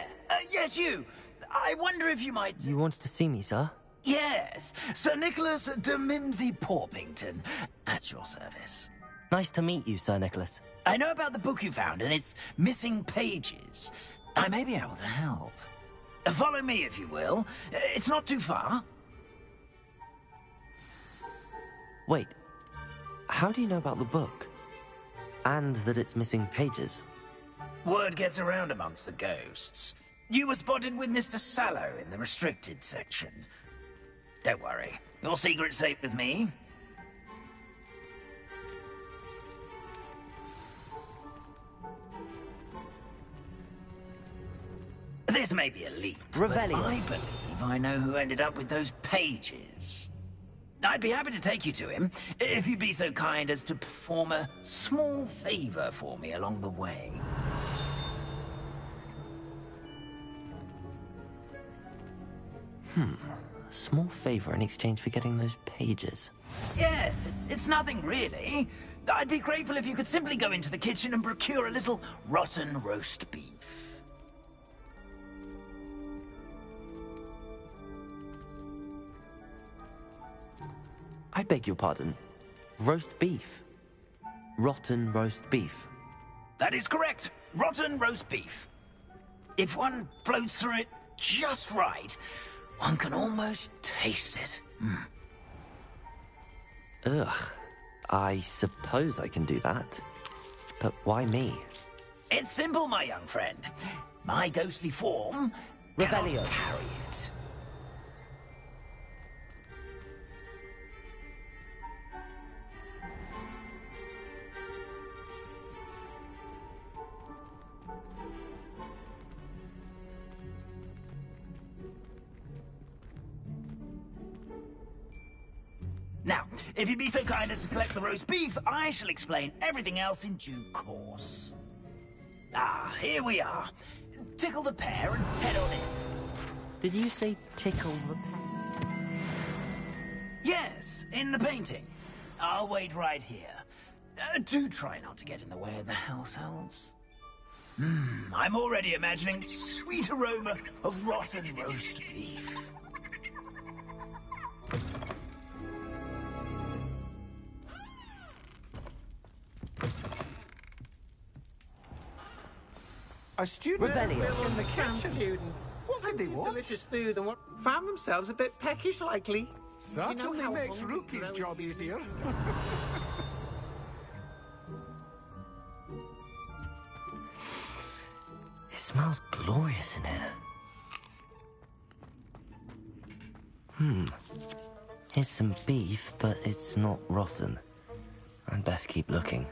U: Yes, you. I wonder if you might...
A: You wanted to see me, sir?
U: Yes, Sir Nicholas de Mimsy Porpington, at your service.
A: Nice to meet you, Sir Nicholas.
U: I know about the book you found and its missing pages. I may be able to help. Follow me, if you will. It's not too far.
A: Wait, how do you know about the book? And that it's missing pages?
U: Word gets around amongst the ghosts. You were spotted with Mr. Sallow in the restricted section. Don't worry, your secret's safe with me. This may be a leap,
A: Revelio.
U: but I believe I know who ended up with those pages. I'd be happy to take you to him, if you'd be so kind as to perform a small favor for me along the way.
A: A small favor in exchange for getting those pages.
U: Yes, it's nothing really. I'd be grateful if you could simply go into the kitchen and procure a little rotten roast beef.
A: I beg your pardon. Roast beef. Rotten roast beef.
U: That is correct. Rotten roast beef. If one floats through it just right, one can almost taste it.
A: Ugh. I suppose I can do that. But why me?
U: It's simple, my young friend. My ghostly form cannot
A: Revelio.
U: carry it. Now, if you'd be so kind as to collect the roast beef, I shall explain everything else in due course. Ah, here we are. Tickle the pear and head on in.
A: Did you say tickle the pear?
U: Yes, in the painting. I'll wait right here. Do try not to get in the way of the house elves. I'm already imagining sweet aroma of rotten roast beef.
V: A student
A: Revelio.
V: in the kitchen. Students. What did they want? Delicious food and what found themselves a bit peckish, likely.
F: Certainly makes Rookie's job easier.
A: It smells glorious in here. Here's some beef, but it's not rotten. I'd best keep looking.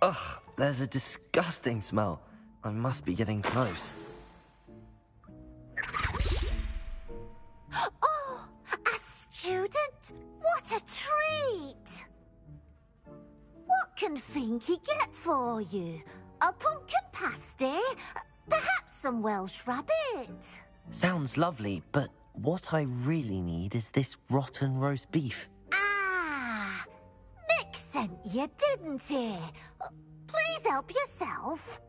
A: Ugh, there's a disgusting smell. I must be getting close.
C: Oh, a student? What a treat! What can Finky get for you? A pumpkin pasty? Perhaps some Welsh rabbit?
A: Sounds lovely, but what I really need is this rotten roast beef.
C: Ah, Nick sent you, didn't he? Please help yourself.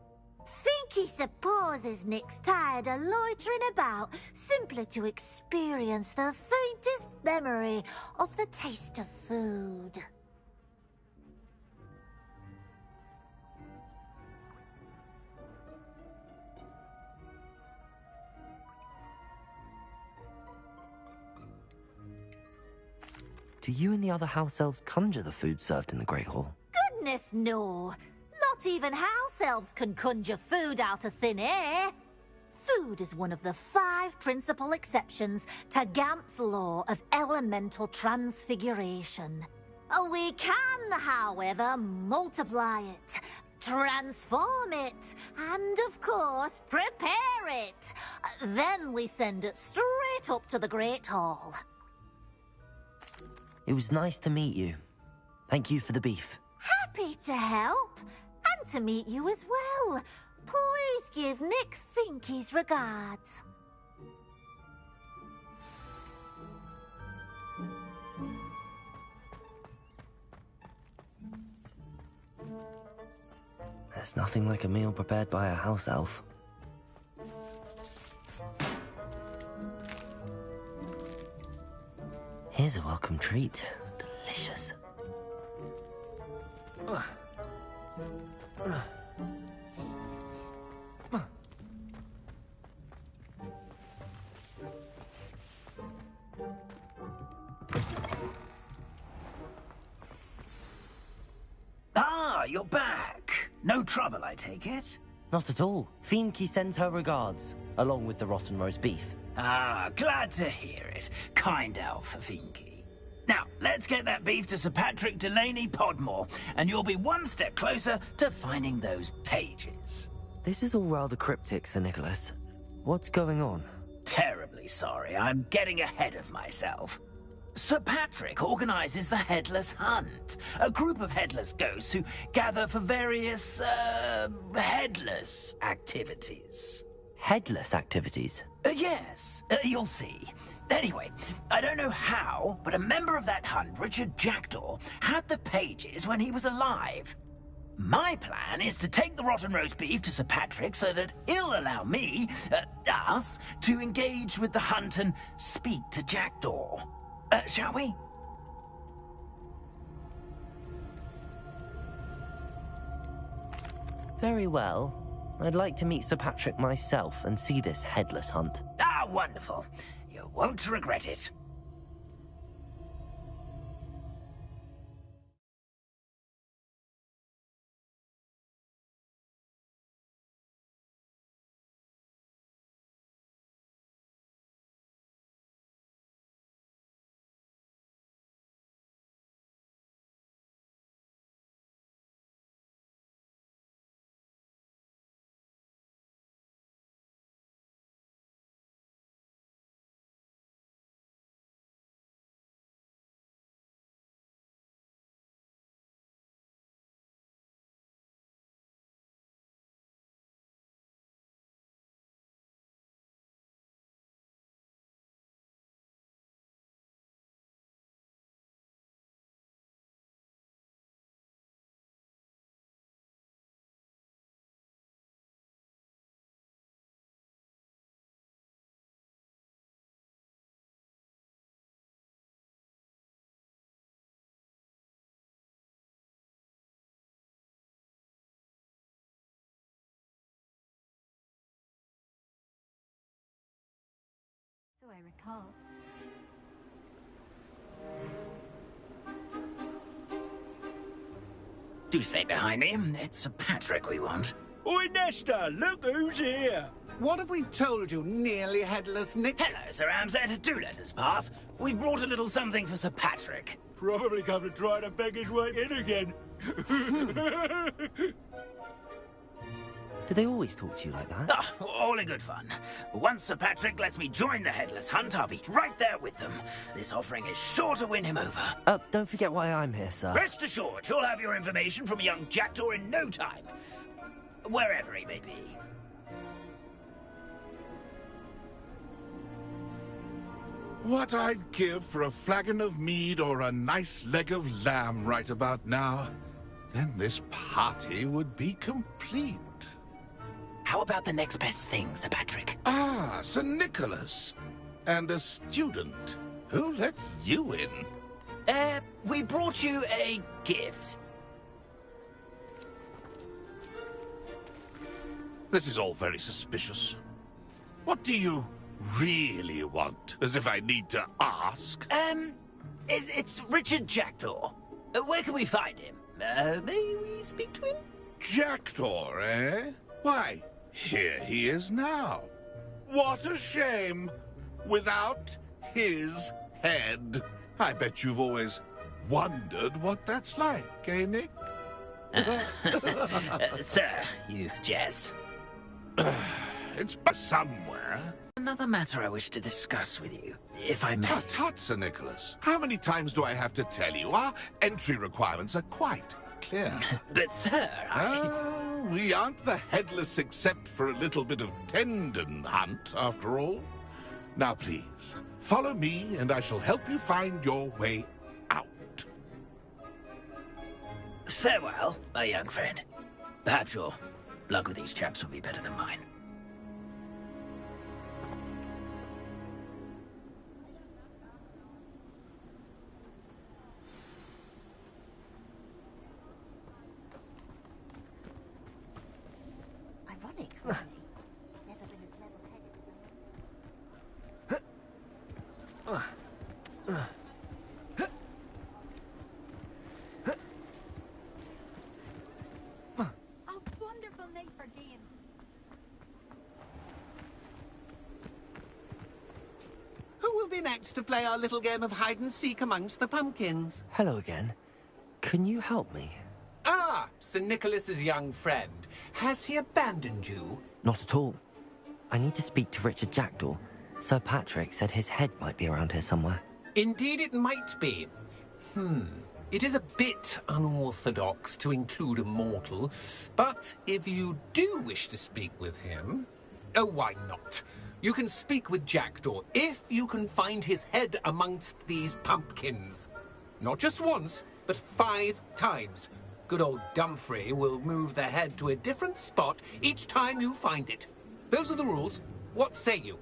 C: Finky supposes Nick's tired of loitering about simply to experience the faintest memory of the taste of food.
A: Do you and the other house elves conjure the food served in the Great Hall?
C: Goodness, no. Not even house elves can conjure food out of thin air. Food is one of the 5 principal exceptions to Gamp's law of elemental transfiguration. We can, however, multiply it, transform it, and, of course, prepare it. Then we send it straight up to the Great Hall.
A: It was nice to meet you. Thank you for the beef.
C: Happy to help, and to meet you as well. Please give Nick Finky's regards.
A: There's nothing like a meal prepared by a house elf. Here's a welcome treat. Delicious.
U: Ah, you're back. No trouble, I take it?
A: Not at all. Finky sends her regards, along with the rotten roast beef.
U: Ah, glad to hear it. Kind elf for Finky. Now, let's get that beef to Sir Patrick Delaney Podmore, and you'll be one step closer to finding those pages.
A: This is all rather cryptic, Sir Nicholas. What's going on?
U: Terribly sorry, I'm getting ahead of myself. Sir Patrick organizes the Headless Hunt, a group of headless ghosts who gather for various, headless activities.
A: Headless activities?
U: Yes, you'll see. Anyway, I don't know how, but a member of that hunt, Richard Jackdaw, had the pages when he was alive. My plan is to take the rotten roast beef to Sir Patrick so that he'll allow me, us, to engage with the hunt and speak to Jackdaw. Shall we?
A: Very well. I'd like to meet Sir Patrick myself and see this headless hunt.
U: Ah, wonderful. You won't regret it.
M: So I recall.
U: Do stay behind me. It's Sir Patrick we want.
V: Oi, Nesta, look who's here. What have we told you, nearly headless Nick?
U: Hello, Sir Ramsay. Do let us pass. We've brought a little something for Sir Patrick.
V: Probably come to try to beg his way in again.
A: Do they always talk to you like that?
U: Ah, all in good fun. Once Sir Patrick lets me join the Headless Hunt, I'll be right there with them. This offering is sure to win him over.
A: Don't forget why I'm here, sir.
U: Rest assured, you'll have your information from a young jackdaw in no time. Wherever he may be.
F: What I'd give for a flagon of mead or a nice leg of lamb right about now. Then this party would be complete.
U: How about the next best thing, Sir Patrick?
F: Ah, Sir Nicholas. And a student. Who let you in?
U: We brought you a gift.
F: This is all very suspicious. What do you really want? As if I need to ask.
U: It's Richard Jackdaw. Where can we find him? May we speak to him?
F: Jackdaw, eh? Why, here he is now. What a shame. Without his head. I bet you've always wondered what that's like, eh, Nick?
U: Sir, you jest.
F: It's somewhere.
U: Another matter I wish to discuss with you, if I may.
F: Tut, tut, Sir Nicholas. How many times do I have to tell you? Our entry requirements are quite clear.
U: But, sir,
F: we aren't the Headless except for a little bit of tendon hunt, after all. Now, please, follow me, and I shall help you find your way out.
U: Farewell, my young friend. Perhaps your luck with these chaps will be better than mine.
C: Ironic, really. Never been as level-headed as
H: A wonderful night for games.
V: Who will be next to play our little game of hide-and-seek amongst the pumpkins?
A: Hello again. Can you help me?
V: Ah, Sir Nicholas's young friend. Has he abandoned you?
A: Not at all. I need to speak to Richard Jackdaw. Sir Patrick said his head might be around here somewhere.
V: Indeed it might be. It is a bit unorthodox to include a mortal, but if you do wish to speak with him... Oh, why not? You can speak with Jackdaw if you can find his head amongst these pumpkins. Not just once, but 5 times. Good old Dumfrey will move the head to a different spot each time you find it. Those are the rules. What say you?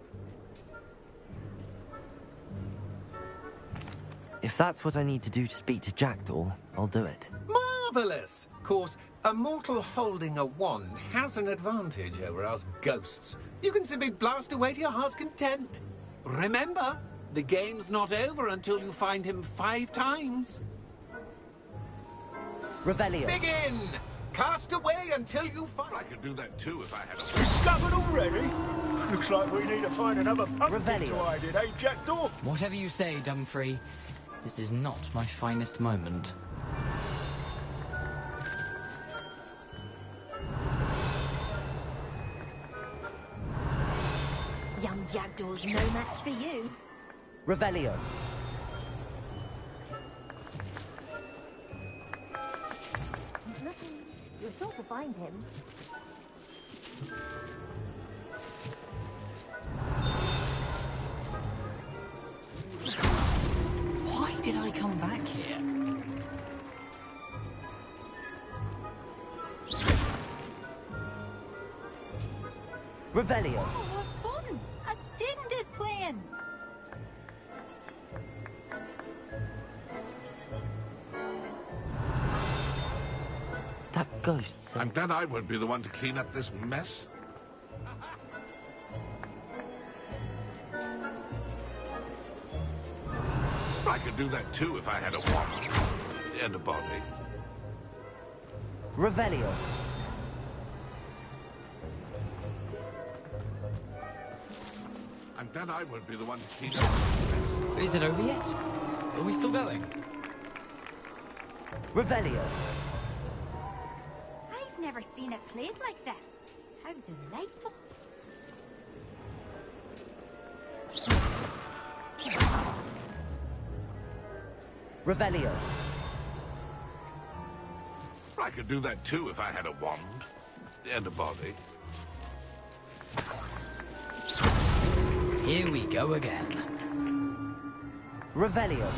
A: If that's what I need to do to speak to Jackdaw, I'll do it.
V: Marvellous! Of course, a mortal holding a wand has an advantage over us ghosts. You can simply blast away to your heart's content. Remember, the game's not over until you find him 5 times.
A: Revelio.
V: Begin! Cast away until you find...
F: I could do that too if I had a...
U: Discovered already? Looks like we need to find another pumpkin
A: Revelio.
U: to hide in, eh, Jackdaw?
S: Whatever you say, Dumfrey. This is not my finest moment.
C: Young Jackdaw's no match for you.
A: Revelio.
C: He's looking. You're sure to find him.
S: Why did I come back here?
A: Revelio.
H: Oh, what fun! A student is playing.
A: That ghost said...
F: I'm glad I won't be the one to clean up this mess. I could do that too if I had a wand and a body.
A: Revelio.
F: I'm glad I won't be the one to clean up this mess.
S: Is it over yet? Are we still going?
A: Revelio.
E: never seen it played like this. How delightful.
A: Revelio.
F: I could do that too if I had a wand. And a body.
S: Here we go again.
A: Revelio.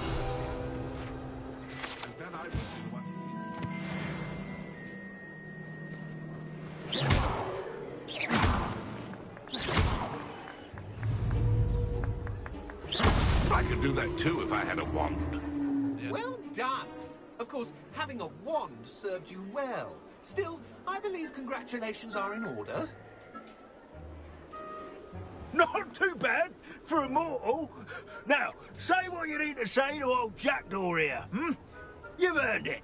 F: I could do that too if I had a wand.
V: Well done. Of course, having a wand served you well. Still, I believe congratulations are in order.
G: Not too bad for a mortal. Now, say what you need to say to old Jackdaw here, hmm? You've earned it.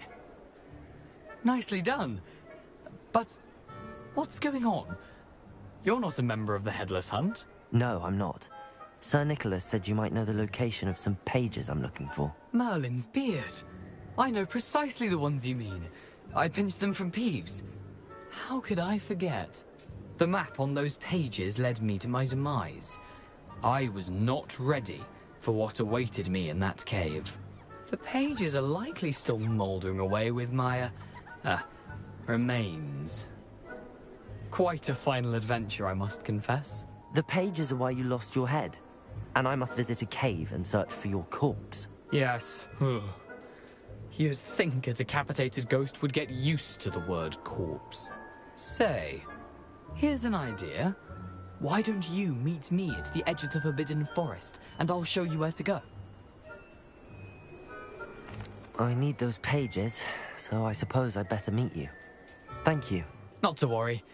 S: Nicely done. But what's going on? You're not a member of the Headless Hunt.
A: No, I'm not. Sir Nicholas said you might know the location of some pages I'm looking for.
S: Merlin's beard. I know precisely the ones you mean. I pinched them from Peeves. How could I forget? The map on those pages led me to my demise. I was not ready for what awaited me in that cave. The pages are likely still mouldering away with my, remains. Quite a final adventure, I must confess.
A: The pages are why you lost your head, and I must visit a cave and search for your corpse.
S: Yes. You'd think a decapitated ghost would get used to the word corpse. Say, here's an idea. Why don't you meet me at the edge of the Forbidden Forest, and I'll show you where to go?
A: I need those pages, so I suppose I'd better meet you. Thank you.
S: Not to worry.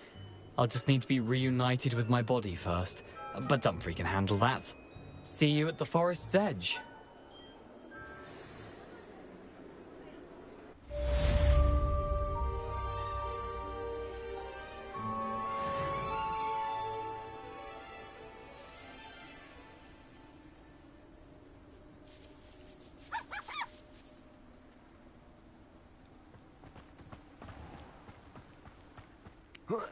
S: I'll just need to be reunited with my body first. But Dumfries can handle that. See you at the forest's edge.
G: Huh.